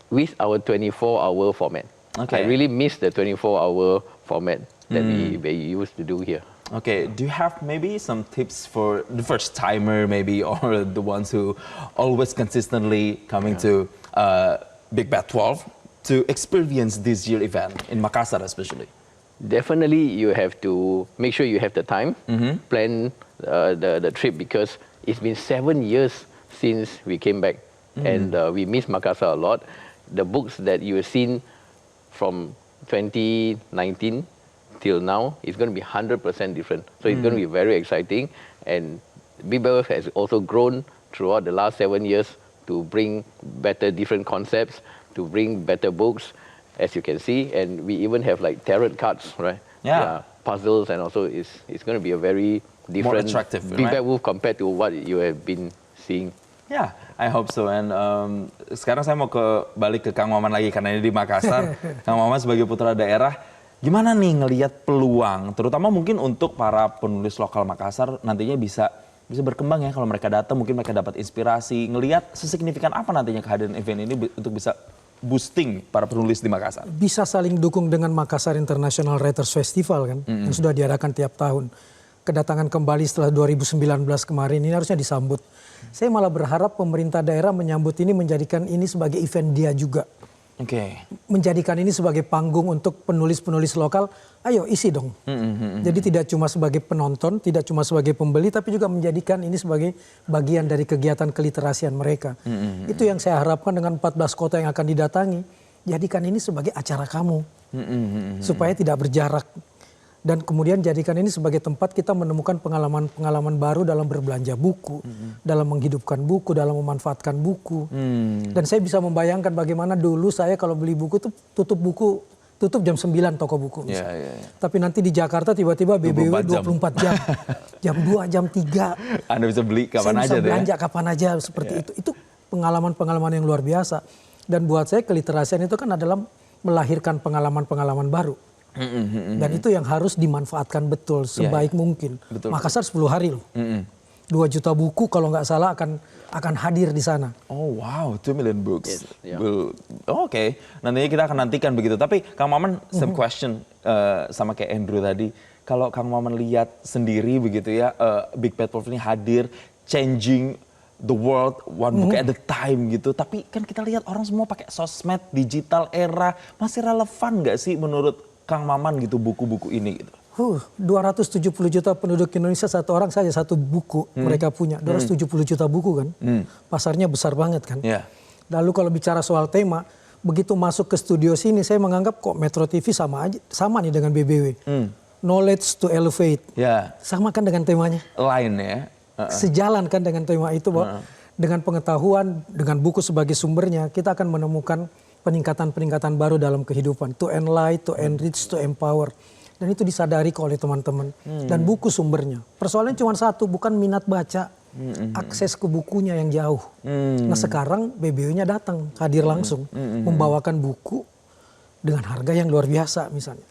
with our 24-hour format. I really miss the 24-hour format that we used to do here. Okay, do you have maybe some tips for the first timer maybe, or the ones who always consistently coming to Big Bad Wolf to experience this year event in Makassar especially? Definitely you have to make sure you have the time, plan the trip, because it's been 7 years since we came back and we miss Makassar a lot. The books that you have seen from 2019 till now is going to be 100% different. So it's going to be very exciting. And Big Bad Wolf has also grown throughout the last 7 years to bring better different concepts, to bring better books, as you can see. And we even have like tarot cards, right? Puzzles, and also it's going to be a very different, more attractive, Big Bad Wolf compared to what you have been seeing. Yeah, I hope so. And sekarang saya mau balik ke Kang Maman lagi karena ini di Makassar. Kang Maman sebagai putra daerah, gimana nih ngelihat peluang, terutama mungkin untuk para penulis lokal Makassar nantinya bisa bisa berkembang ya kalau mereka datang, mungkin mereka dapat inspirasi, ngelihat sesignifikan apa nantinya kehadiran event ini untuk bisa boosting para penulis di Makassar. Bisa saling dukung dengan Makassar International Writers Festival kan, yang sudah diadakan tiap tahun. Kedatangan kembali setelah 2019 kemarin ini harusnya disambut. Saya malah berharap pemerintah daerah menyambut ini, menjadikan ini sebagai event dia juga. Oke. Menjadikan ini sebagai panggung untuk penulis-penulis lokal, ayo isi dong. Jadi tidak cuma sebagai penonton, tidak cuma sebagai pembeli, tapi juga menjadikan ini sebagai bagian dari kegiatan keliterasian mereka. Itu yang saya harapkan dengan 14 kota yang akan didatangi, jadikan ini sebagai acara kamu. Supaya tidak berjarak. Dan kemudian jadikan ini sebagai tempat kita menemukan pengalaman-pengalaman baru dalam berbelanja buku, dalam menghidupkan buku, dalam memanfaatkan buku. Dan saya bisa membayangkan bagaimana dulu saya kalau beli buku tuh tutup jam 9 toko buku. Tapi nanti di Jakarta tiba-tiba BBW 24 jam. Jam 2, jam 3. Anda bisa beli kapan aja saya bisa belanja ya? kapan aja seperti itu. Itu pengalaman-pengalaman yang luar biasa. Dan buat saya keliterasian itu kan adalah melahirkan pengalaman-pengalaman baru. Dan itu yang harus dimanfaatkan betul sebaik mungkin. Makassar 10 hari loh. 2 juta buku kalau nggak salah akan hadir di sana. Oh wow, 2 million books. Oke. Nantinya kita akan nantikan begitu. Tapi Kang Maman, same question sama kayak Andrew tadi. Kalau Kang Maman lihat sendiri begitu ya, Big Bad Wolf ini hadir, changing the world one book at a time gitu. Tapi kan kita lihat orang semua pakai sosmed, digital era. Masih relevan nggak sih menurut Kang Maman gitu buku-buku ini gitu? 270 juta penduduk Indonesia, satu orang saja satu buku mereka punya. 270 juta buku kan. Pasarnya besar banget kan. Lalu kalau bicara soal tema, begitu masuk ke studio sini saya menganggap kok Metro TV sama nih dengan BBW. Knowledge to elevate. Sama kan dengan temanya. Lain ya. Sejalan kan dengan tema itu bahwa dengan pengetahuan, dengan buku sebagai sumbernya, kita akan menemukan peningkatan-peningkatan baru dalam kehidupan. To enlighten, to enrich, to empower. Dan itu disadari oleh teman-teman. Dan buku sumbernya. Persoalannya cuma satu, bukan minat baca. Akses ke bukunya yang jauh. Nah sekarang BBW-nya datang, hadir langsung. Membawakan buku dengan harga yang luar biasa misalnya.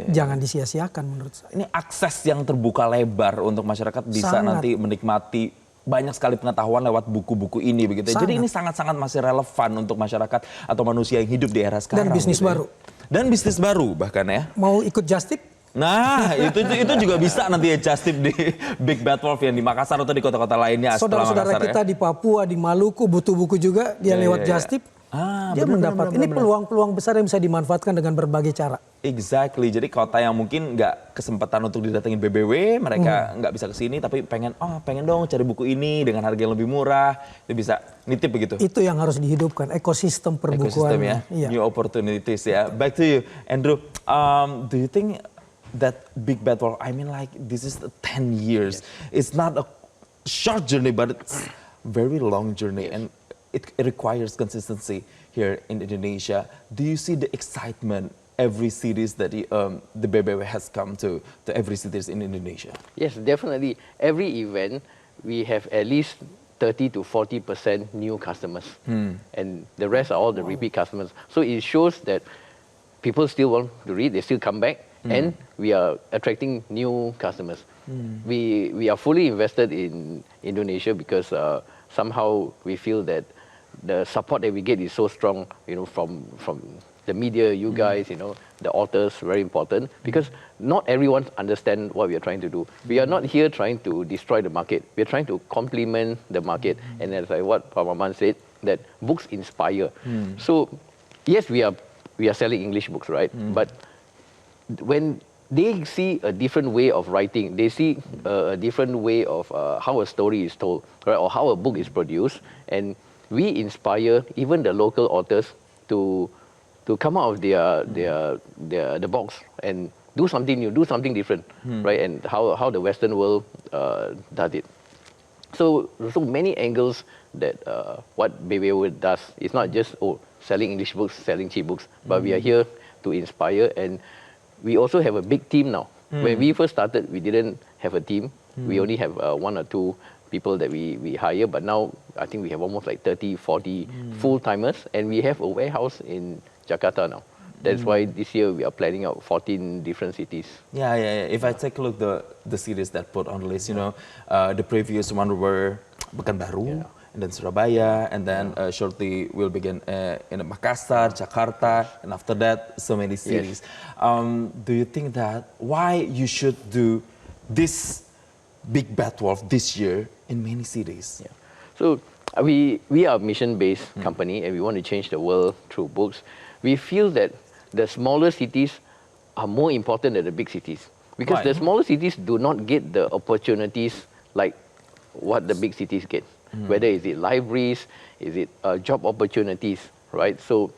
Jangan disia-siakan menurut saya. Ini akses yang terbuka lebar untuk masyarakat bisa nanti menikmati banyak sekali pengetahuan lewat buku-buku ini begitu. Jadi ini sangat-sangat masih relevan untuk masyarakat atau manusia yang hidup di era sekarang. Dan bisnis gitu baru. Dan bisnis baru bahkan ya. Mau ikut Just Tip? Nah, itu juga bisa nanti ya Just Tip di Big Bad Wolf yang di Makassar atau di kota-kota lainnya. Saudara-saudara kita di Papua, di Maluku butuh buku juga, dia lewat Just Tip. Dia mendapat. Ini peluang-peluang besar yang bisa dimanfaatkan dengan berbagai cara. Exactly. Jadi kota yang mungkin nggak kesempatan untuk didatengin BBW, mereka nggak bisa kesini, tapi pengen dong cari buku ini dengan harga yang lebih murah, dia bisa nitip begitu. Itu yang harus dihidupkan, ekosistem perbukuan. Ekosistem ya, new opportunities ya. Back to you, Andrew. Do you think that Big Bad Wolf, I mean like this is 10 years. It's not a short journey, but it's very long journey and it requires consistency here in Indonesia. Do you see the excitement every cities that the BBW has come to every cities in Indonesia? Yes, definitely. Every event, we have at least 30 to 40% new customers. And the rest are all the repeat customers. So it shows that people still want to read, they still come back, and we are attracting new customers. We are fully invested in Indonesia because somehow we feel that the support that we get is so strong, from the media, you guys, the authors, very important, because not everyone understand what we are trying to do. We are not here trying to destroy the market. We are trying to complement the market. And as what Pak Maman said, that books inspire. So, yes, we are selling English books, right? But when they see a different way of writing, they see a different way of how a story is told, right? Or how a book is produced, and we inspire even the local authors to come out of the box and do something new, do something different, right? And how the Western world does it. So many angles that what BBW does. It's not just selling English books, selling cheap books, but we are here to inspire, and we also have a big team now. When we first started, we didn't have a team. We only have 1 or 2 people that we hire, but now I think we have almost like 30, 40 full-timers, and we have a warehouse in Jakarta now. That's why this year we are planning out 14 different cities. Yeah. If I take a look the cities that put on the list, the previous one were Pekanbaru, and then Surabaya, and then shortly we'll begin in Makassar, Jakarta, and after that so many cities. Do you think that why you should do this Big Bad Wolf this year in many cities? Yeah. So we are a mission-based company, and we want to change the world through books. We feel that the smaller cities are more important than the big cities, because the smaller cities do not get the opportunities like what the big cities get. Whether is it libraries, is it job opportunities, right? So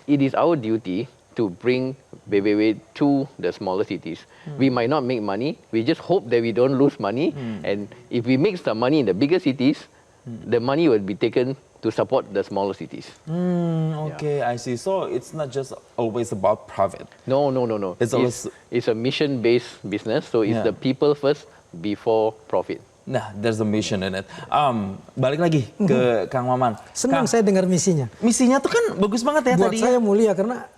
it is our duty to bring BBW to the smaller cities. We might not make money. We just hope that we don't lose money. And if we make some money in the bigger cities, the money will be taken to support the smaller cities. Okay, I see. So it's not just always about profit. No. It's a mission-based business. So it's the people first before profit. Nah, there's a mission in it. Balik lagi ke Kang Maman. Senang saya dengar misinya. Misinya tuh kan bagus banget ya Buat tadi. saya mulia karena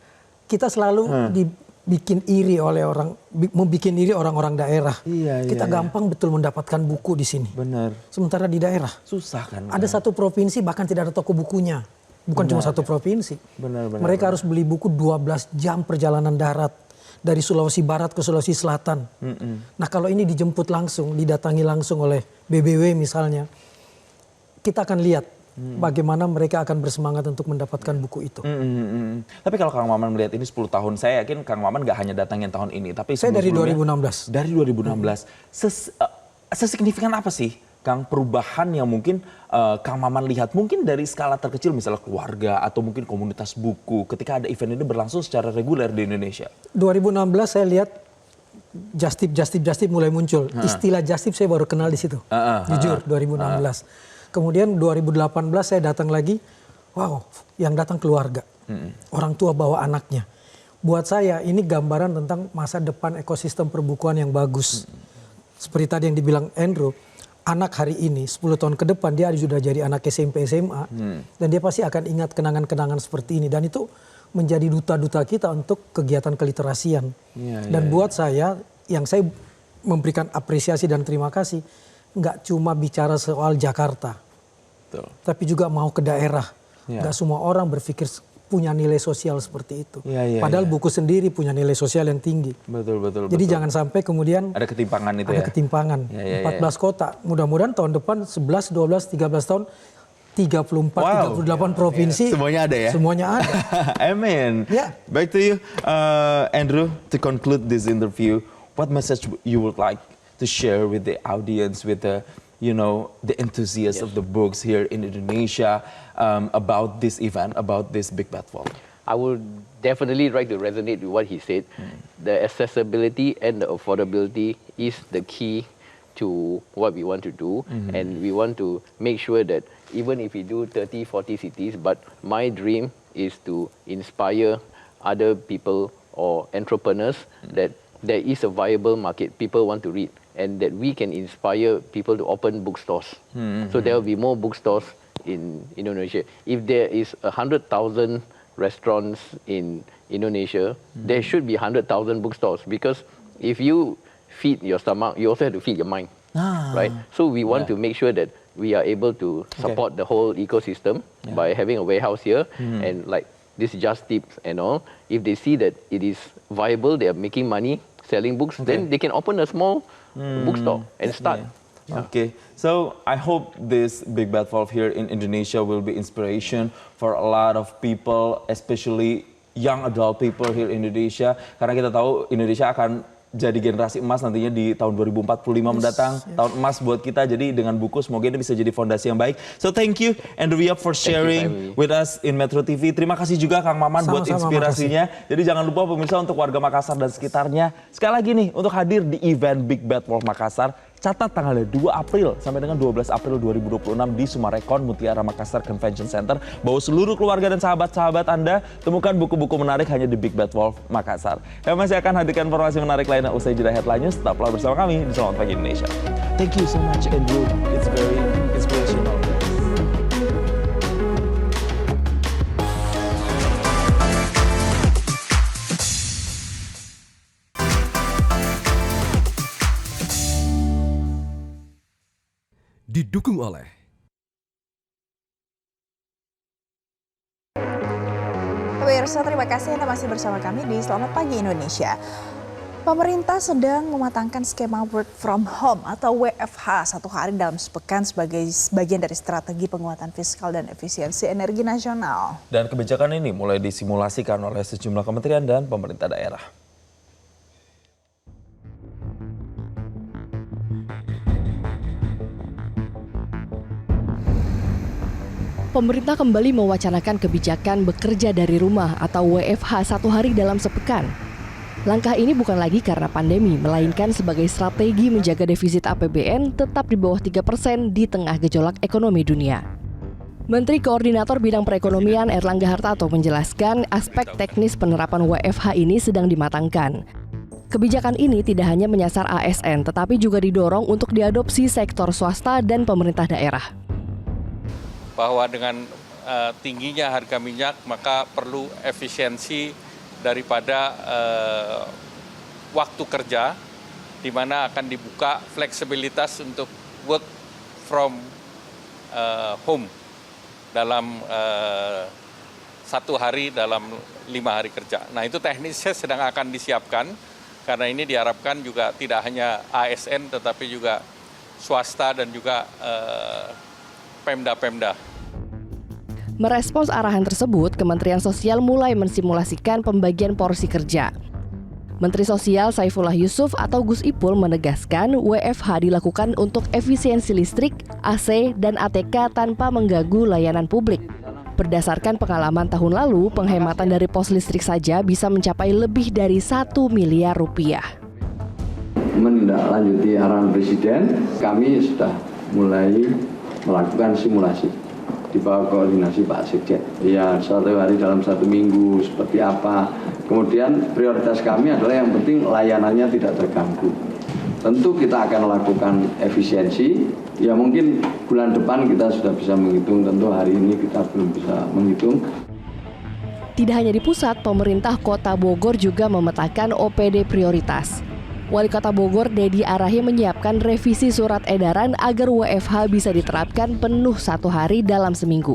kita selalu dibikin iri oleh membikin iri orang-orang daerah. Kita gampang betul mendapatkan buku di sini. Benar. Sementara di daerah susah kan. Ada satu provinsi bahkan tidak ada toko bukunya. Bukan cuma satu provinsi. Benar. Mereka harus beli buku 12 jam perjalanan darat. Dari Sulawesi Barat ke Sulawesi Selatan. Nah kalau ini dijemput langsung, didatangi langsung oleh BBW misalnya, kita akan lihat bagaimana mereka akan bersemangat untuk mendapatkan buku itu. Tapi kalau Kang Maman melihat ini 10 tahun, saya yakin Kang Maman gak hanya datangin tahun ini, tapi saya dari 2016. Dari 2016. Sesignifikan apa sih Kang perubahan yang mungkin Kang Maman lihat mungkin dari skala terkecil misalnya keluarga atau mungkin komunitas buku ketika ada event ini berlangsung secara reguler di Indonesia? 2016 saya lihat Justip mulai muncul. Istilah Justip saya baru kenal di situ. Jujur 2016. Kemudian 2018 saya datang lagi, wow, yang datang keluarga. Orang tua bawa anaknya. Buat saya ini gambaran tentang masa depan ekosistem perbukuan yang bagus. Seperti tadi yang dibilang Andrew, anak hari ini 10 tahun ke depan dia sudah jadi anak SMP SMA dan dia pasti akan ingat kenangan-kenangan seperti ini dan itu menjadi duta-duta kita untuk kegiatan keliterasian. Dan buat saya yang saya memberikan apresiasi dan terima kasih nggak cuma bicara soal Jakarta, tapi juga mau ke daerah. Nggak semua orang berpikir punya nilai sosial seperti itu. Padahal buku sendiri punya nilai sosial yang tinggi. Betul. Jadi jangan sampai kemudian ada ketimpangan itu ada ketimpangan. 14 kota. Mudah-mudahan tahun depan 11, 12, 13 tahun 34, 38 provinsi. Semuanya ada ya? Semuanya ada. Amin. Back to you, Andrew, to conclude this interview. What message you would like to share with the audience, with the the enthusiasts of the books here in Indonesia about this event, about this Big Bad Wolf? I would definitely like to resonate with what he said. The accessibility and the affordability is the key to what we want to do. And we want to make sure that even if we do 30, 40 cities, but my dream is to inspire other people or entrepreneurs that there is a viable market, people want to read. And that we can inspire people to open bookstores. So there will be more bookstores in Indonesia. If there is 100,000 restaurants in Indonesia, there should be 100,000 bookstores. Because if you feed your stomach, you also have to feed your mind, right? So we want to make sure that we are able to support the whole ecosystem by having a warehouse here and like this Just Tips and all. If they see that it is viable, they are making money selling books, then they can open a small bookstore and start. Okay, so I hope this Big Bad Wolf here in Indonesia will be inspiration for a lot of people, especially young adult people here in Indonesia. Karena kita tahu Indonesia akan jadi generasi emas nantinya di tahun 2045 mendatang. Tahun emas buat kita, jadi dengan buku semoga ini bisa jadi fondasi yang baik. So thank you Andrew Yap for sharing with us in Metro TV. Terima kasih juga Kang Maman buat inspirasinya. Jadi jangan lupa pemirsa untuk warga Makassar dan sekitarnya. Sekali lagi nih untuk hadir di event Big Bad Wolf Makassar. Catat tanggalnya 2 April sampai dengan 12 April 2026 di Sumarekon Mutiara Makassar Convention Center. Bawa seluruh keluarga dan sahabat-sahabat Anda, temukan buku-buku menarik hanya di Big Bad Wolf Makassar. Kami masih akan hadirkan informasi menarik lainnya usai jeda Headline News. Tetaplah bersama kami di Selamat Pagi Indonesia. Thank you so much Andrew, it's very inspirational. didukung oleh Pemirsa, terima kasih Anda masih bersama kami di Selamat Pagi Indonesia. Pemerintah sedang mematangkan skema work from home atau WFH 1 hari dalam sepekan sebagai bagian dari strategi penguatan fiskal dan efisiensi energi nasional. Dan kebijakan ini mulai disimulasikan oleh sejumlah kementerian dan pemerintah daerah. Pemerintah kembali mewacanakan kebijakan bekerja dari rumah atau WFH 1 hari dalam sepekan. Langkah ini bukan lagi karena pandemi, melainkan sebagai strategi menjaga defisit APBN tetap di bawah 3% di tengah gejolak ekonomi dunia. Menteri Koordinator Bidang Perekonomian Erlangga Hartarto menjelaskan aspek teknis penerapan WFH ini sedang dimatangkan. Kebijakan ini tidak hanya menyasar ASN, tetapi juga didorong untuk diadopsi sektor swasta dan pemerintah daerah. Bahwa dengan tingginya harga minyak, maka perlu efisiensi daripada waktu kerja, di mana akan dibuka fleksibilitas untuk work from home dalam 1 hari dalam 5 hari kerja. Nah, itu teknisnya sedang akan disiapkan, karena ini diharapkan juga tidak hanya ASN tetapi juga swasta dan juga Pemda-Pemda. Merespons arahan tersebut, Kementerian Sosial mulai mensimulasikan pembagian porsi kerja. Menteri Sosial Saifullah Yusuf atau Gus Ipul menegaskan WFH dilakukan untuk efisiensi listrik, AC, dan ATK tanpa mengganggu layanan publik. Berdasarkan pengalaman tahun lalu, penghematan dari pos listrik saja bisa mencapai lebih dari 1 miliar rupiah. Menindaklanjuti arahan Presiden, kami sudah mulai melakukan simulasi di bawah koordinasi Pak Sekjen. Ya, 1 hari dalam 1 minggu seperti apa. Kemudian prioritas kami adalah yang penting layanannya tidak terganggu. Tentu kita akan melakukan efisiensi. Ya mungkin bulan depan kita sudah bisa menghitung. Tentu hari ini kita belum bisa menghitung. Tidak hanya di pusat, pemerintah Kota Bogor juga memetakan OPD prioritas. Wali Kota Bogor, Dedi Arahim, menyiapkan revisi surat edaran agar WFH bisa diterapkan penuh 1 hari dalam seminggu.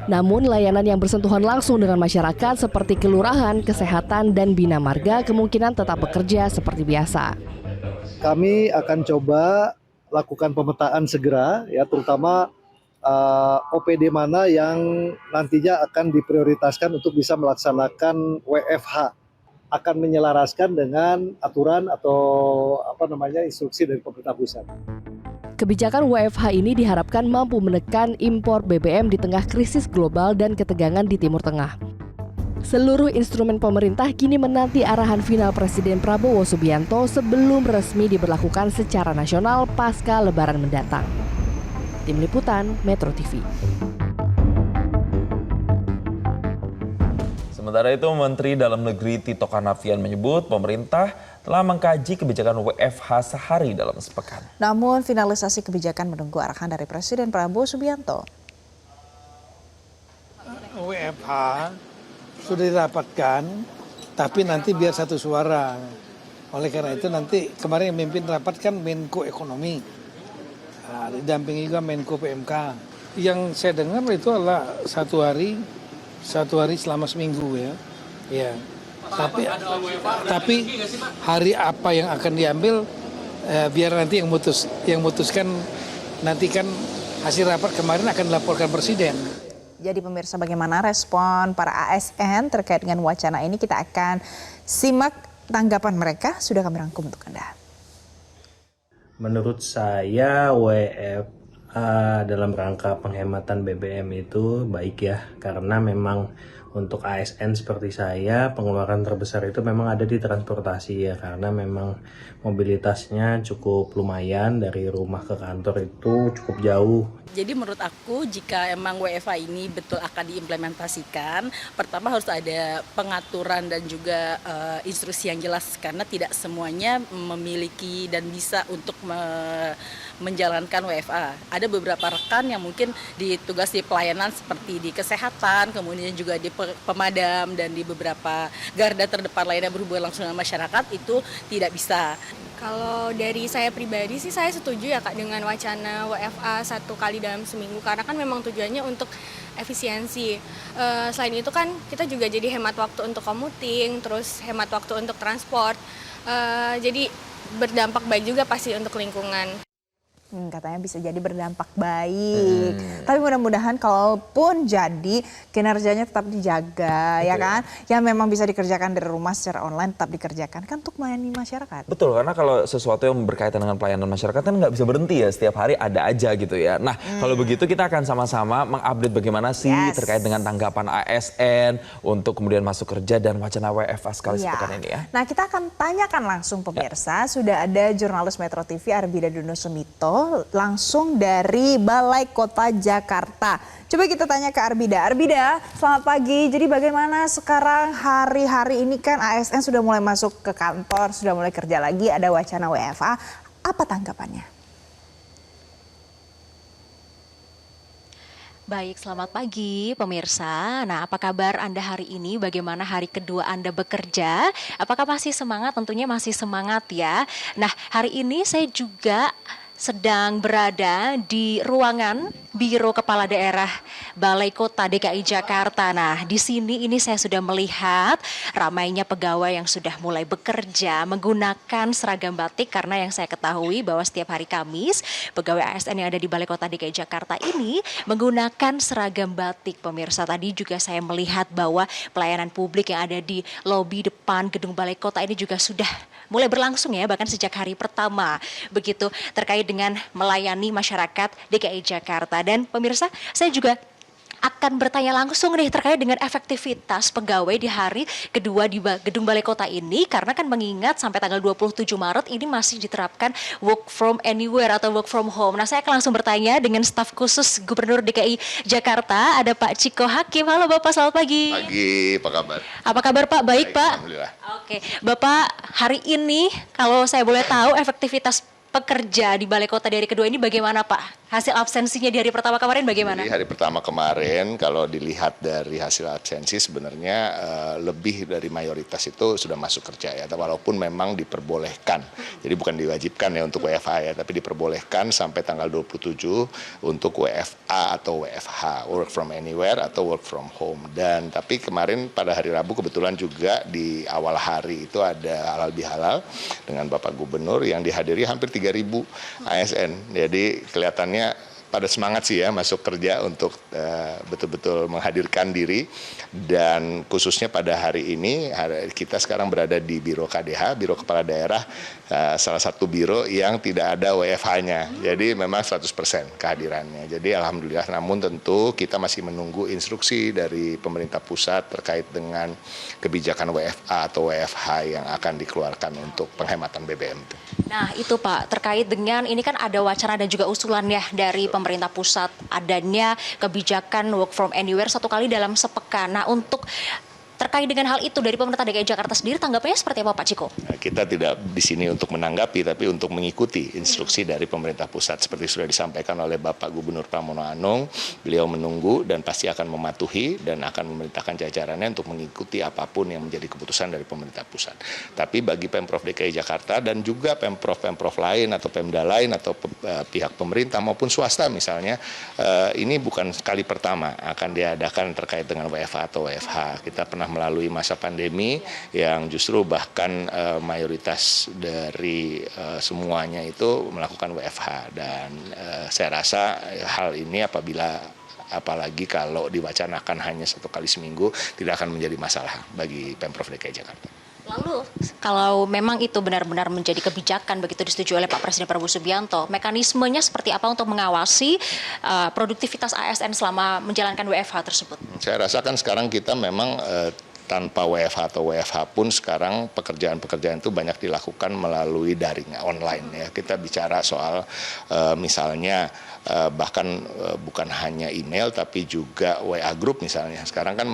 Namun, layanan yang bersentuhan langsung dengan masyarakat seperti kelurahan, kesehatan, dan bina marga kemungkinan tetap bekerja seperti biasa. Kami akan coba lakukan pemetaan segera, ya terutama OPD mana yang nantinya akan diprioritaskan untuk bisa melaksanakan WFH. Akan menyelaraskan dengan aturan atau instruksi dari pemerintah pusat. Kebijakan WFH ini diharapkan mampu menekan impor BBM di tengah krisis global dan ketegangan di Timur Tengah. Seluruh instrumen pemerintah kini menanti arahan final Presiden Prabowo Subianto sebelum resmi diberlakukan secara nasional pasca Lebaran mendatang. Tim Liputan Metro TV. Sementara itu, Menteri Dalam Negeri Tito Karnavian menyebut pemerintah telah mengkaji kebijakan WFH sehari dalam sepekan. Namun, finalisasi kebijakan menunggu arahan dari Presiden Prabowo Subianto. WFH sudah dirapatkan, tapi nanti biar satu suara. Oleh karena itu nanti kemarin yang memimpin rapat kan Menko Ekonomi, didampingi juga Menko PMK. Yang saya dengar itu adalah 1 hari selama seminggu ya. Ya. Tapi hari apa yang akan diambil biar nanti yang memutuskan nanti kan hasil rapat kemarin akan dilaporkan Presiden. Jadi pemirsa, bagaimana respon para ASN terkait dengan wacana ini? Kita akan simak tanggapan mereka, sudah kami rangkum untuk Anda. Menurut saya WFH dalam rangka penghematan BBM itu baik ya, karena memang untuk ASN seperti saya pengeluaran terbesar itu memang ada di transportasi ya, karena memang mobilitasnya cukup lumayan, dari rumah ke kantor itu cukup jauh. Jadi menurut aku jika emang WFH ini betul akan diimplementasikan, pertama harus ada pengaturan dan juga instruksi yang jelas, karena tidak semuanya memiliki dan bisa untuk menjalankan WFH. ada beberapa rekan yang mungkin ditugas di pelayanan seperti di kesehatan, kemudian juga di pemadam dan di beberapa garda terdepan lainnya berhubungan langsung dengan masyarakat itu tidak bisa. Kalau dari saya pribadi sih saya setuju ya Kak dengan wacana WFA 1 kali dalam seminggu karena kan memang tujuannya untuk efisiensi. Selain itu kan kita juga jadi hemat waktu untuk commuting, terus hemat waktu untuk transport. Jadi berdampak baik juga pasti untuk lingkungan. Katanya bisa jadi berdampak baik. Tapi mudah-mudahan kalaupun jadi kinerjanya tetap dijaga, ya kan? Yang memang bisa dikerjakan dari rumah secara online tetap dikerjakan kan untuk melayani masyarakat. Betul, karena kalau sesuatu yang berkaitan dengan pelayanan masyarakat kan nggak bisa berhenti ya, setiap hari ada aja gitu ya. Nah, kalau begitu kita akan sama-sama mengupdate bagaimana sih terkait dengan tanggapan ASN untuk kemudian masuk kerja dan wacana WFA sekali sepekan ini ya. Nah, kita akan tanyakan langsung pemirsa, sudah ada jurnalis Metro TV Arbida Duno Sumito langsung dari Balai Kota Jakarta. Coba kita tanya ke Arbida. Arbida, selamat pagi. Jadi bagaimana sekarang hari-hari ini kan ASN sudah mulai masuk ke kantor, sudah mulai kerja lagi, ada wacana WFA. Apa tanggapannya? Baik, selamat pagi pemirsa. Nah, apa kabar Anda hari ini? Bagaimana hari kedua Anda bekerja? Apakah masih semangat? Tentunya masih semangat ya. Nah, hari ini saya juga sedang berada di ruangan Biro Kepala Daerah Balai Kota DKI Jakarta. Nah, di sini ini saya sudah melihat ramainya pegawai yang sudah mulai bekerja menggunakan seragam batik karena yang saya ketahui bahwa setiap hari Kamis pegawai ASN yang ada di Balai Kota DKI Jakarta ini menggunakan seragam batik. Pemirsa, tadi juga saya melihat bahwa pelayanan publik yang ada di lobi depan gedung Balai Kota ini juga sudah mulai berlangsung ya, bahkan sejak hari pertama begitu terkait dengan melayani masyarakat DKI Jakarta. Dan pemirsa, saya juga akan bertanya langsung nih terkait dengan efektivitas pegawai di hari kedua di gedung Balai Kota ini, karena kan mengingat sampai tanggal 27 Maret ini masih diterapkan work from anywhere atau work from home. Nah, saya akan langsung bertanya dengan staf khusus Gubernur DKI Jakarta, ada Pak Ciko Hakim. Halo Bapak, selamat pagi. Pagi, apa kabar? Apa kabar Pak? Baik Pak. Alhamdulillah. Oke, Bapak hari ini kalau saya boleh tahu efektivitas pekerja di Balai Kota di hari kedua ini bagaimana Pak? Hasil absensinya di hari pertama kemarin bagaimana? Di hari pertama kemarin kalau dilihat dari hasil absensi sebenarnya lebih dari mayoritas itu sudah masuk kerja ya, walaupun memang diperbolehkan. Jadi bukan diwajibkan ya untuk WFA ya, tapi diperbolehkan sampai tanggal 27 untuk WFA atau WFH, work from anywhere atau work from home. Dan tapi kemarin pada hari Rabu kebetulan juga di awal hari itu ada halal bihalal dengan Bapak Gubernur yang dihadiri hampir 3.000 ASN. Jadi kelihatannya pada semangat sih ya masuk kerja untuk betul-betul menghadirkan diri, dan khususnya pada hari ini kita sekarang berada di Biro KDH, Biro Kepala Daerah, salah satu biro yang tidak ada WFH-nya. Jadi memang 100% kehadirannya. Jadi alhamdulillah, namun tentu kita masih menunggu instruksi dari pemerintah pusat terkait dengan kebijakan WFA atau WFH yang akan dikeluarkan untuk penghematan BBM. Nah itu Pak, terkait dengan ini kan ada wacana dan juga usulan ya dari pemerintah pusat adanya kebijakan work from anywhere 1 kali dalam sepekan. Nah untuk terkait dengan hal itu dari pemerintah DKI Jakarta sendiri tanggapannya seperti apa Pak Ciko? Kita tidak di sini untuk menanggapi, tapi untuk mengikuti instruksi dari pemerintah pusat seperti sudah disampaikan oleh Bapak Gubernur Pramono Anung. Beliau menunggu dan pasti akan mematuhi dan akan memerintahkan jajarannya untuk mengikuti apapun yang menjadi keputusan dari pemerintah pusat. Tapi bagi Pemprov DKI Jakarta dan juga Pemprov lain atau Pemda lain atau pihak pemerintah maupun swasta misalnya, ini bukan kali pertama akan diadakan terkait dengan WFA atau WFH. Kita pernah melalui masa pandemi yang justru bahkan mayoritas dari semuanya itu melakukan WFH, dan saya rasa hal ini apalagi kalau diwacanakan hanya 1 kali seminggu tidak akan menjadi masalah bagi Pemprov DKI Jakarta. Lalu kalau memang itu benar-benar menjadi kebijakan begitu disetujui oleh Pak Presiden Prabowo Subianto, mekanismenya seperti apa untuk mengawasi produktivitas ASN selama menjalankan WFH tersebut? Saya rasakan sekarang kita memang tanpa WFH atau WFH pun sekarang pekerjaan-pekerjaan itu banyak dilakukan melalui daring online ya. Kita bicara soal misalnya bahkan bukan hanya email tapi juga WA group misalnya. Sekarang kan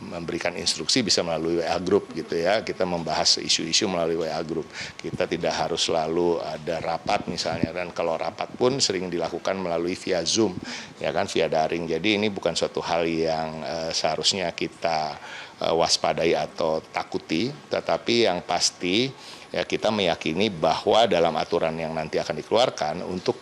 memberikan instruksi bisa melalui WA group gitu ya. Kita membahas isu-isu melalui WA group. Kita tidak harus selalu ada rapat misalnya, dan kalau rapat pun sering dilakukan melalui via Zoom ya kan, via daring. Jadi ini bukan suatu hal yang seharusnya kita waspadai atau takuti, tetapi yang pasti ya kita meyakini bahwa dalam aturan yang nanti akan dikeluarkan untuk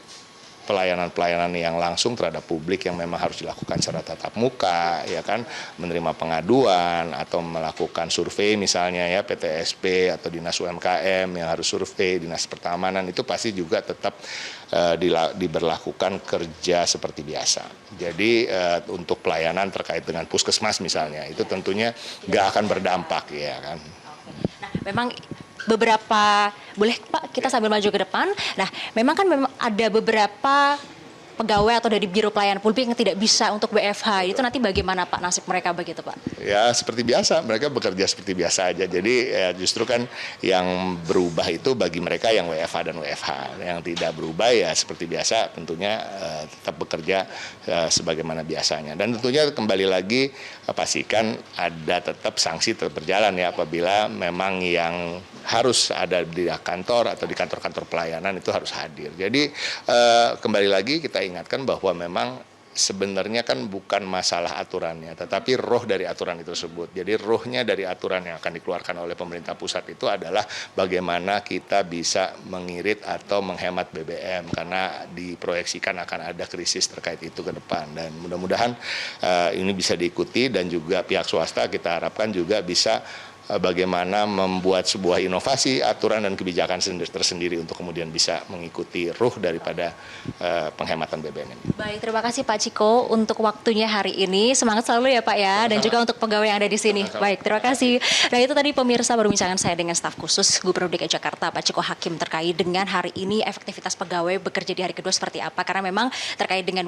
pelayanan-pelayanan yang langsung terhadap publik yang memang harus dilakukan secara tatap muka, ya kan, menerima pengaduan atau melakukan survei misalnya ya, PTSP atau Dinas UMKM yang harus survei, Dinas Pertamanan, itu pasti juga tetap diberlakukan kerja seperti biasa. Jadi untuk pelayanan terkait dengan puskesmas misalnya, itu tentunya nggak akan berdampak ya kan. Nah, memang beberapa, boleh Pak kita sambil maju ke depan. Nah, memang ada beberapa pegawai atau dari Biro Pelayanan Publik yang tidak bisa untuk WFH. Itu nanti bagaimana Pak nasib mereka begitu Pak? Ya seperti biasa, mereka bekerja seperti biasa aja. Jadi ya, justru kan yang berubah itu bagi mereka yang WFH dan WFH. Yang tidak berubah ya seperti biasa, tentunya tetap bekerja sebagaimana biasanya. Dan tentunya kembali lagi pastikan ada tetap sanksi tetap berjalan ya, apabila memang yang harus ada di kantor atau di kantor-kantor pelayanan itu harus hadir. Jadi kembali lagi kita ingatkan bahwa memang sebenarnya kan bukan masalah aturannya, tetapi roh dari aturan itu tersebut. Jadi rohnya dari aturan yang akan dikeluarkan oleh pemerintah pusat itu adalah bagaimana kita bisa mengirit atau menghemat BBM, karena diproyeksikan akan ada krisis terkait itu ke depan. Dan mudah-mudahan ini bisa diikuti, dan juga pihak swasta kita harapkan juga bisa bagaimana membuat sebuah inovasi, aturan dan kebijakan tersendiri untuk kemudian bisa mengikuti ruh daripada penghematan BBM ini. Baik, terima kasih Pak Ciko untuk waktunya hari ini. Semangat selalu ya Pak ya, dan juga untuk pegawai yang ada di sini. Baik, terima kasih. Nah itu tadi pemirsa perbincangan saya dengan staf khusus Gubernur DKI Jakarta Pak Ciko Hakim terkait dengan hari ini efektivitas pegawai bekerja di hari kedua seperti apa. Karena memang terkait dengan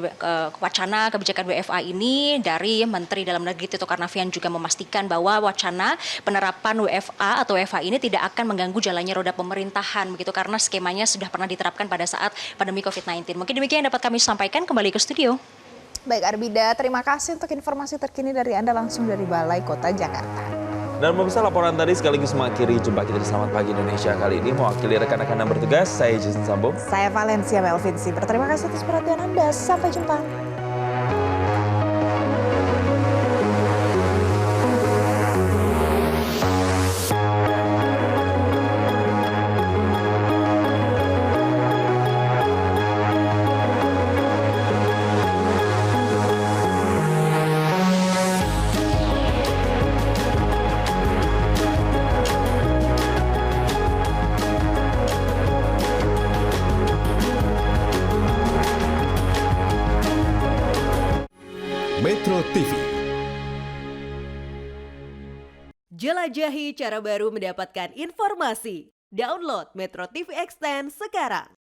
wacana kebijakan WFA ini dari Menteri Dalam Negeri Tito Karnavian juga memastikan bahwa wacana penerapan WFA atau WFH ini tidak akan mengganggu jalannya roda pemerintahan begitu, karena skemanya sudah pernah diterapkan pada saat pandemi COVID-19. Mungkin demikian yang dapat kami sampaikan. Kembali ke studio. Baik Arbida, terima kasih untuk informasi terkini dari Anda langsung dari Balai Kota Jakarta. Dan pemirsa, laporan tadi sekaligus mengakhiri jumpa kita di Selamat Pagi Indonesia kali ini. Mewakili rekan-rekan yang bertugas, saya Jason Sambo. Saya Valencia Melvinsi. Berterima kasih atas perhatian Anda. Sampai jumpa. Metro TV. Jelajahi cara baru mendapatkan informasi. Download Metro TV Extend sekarang.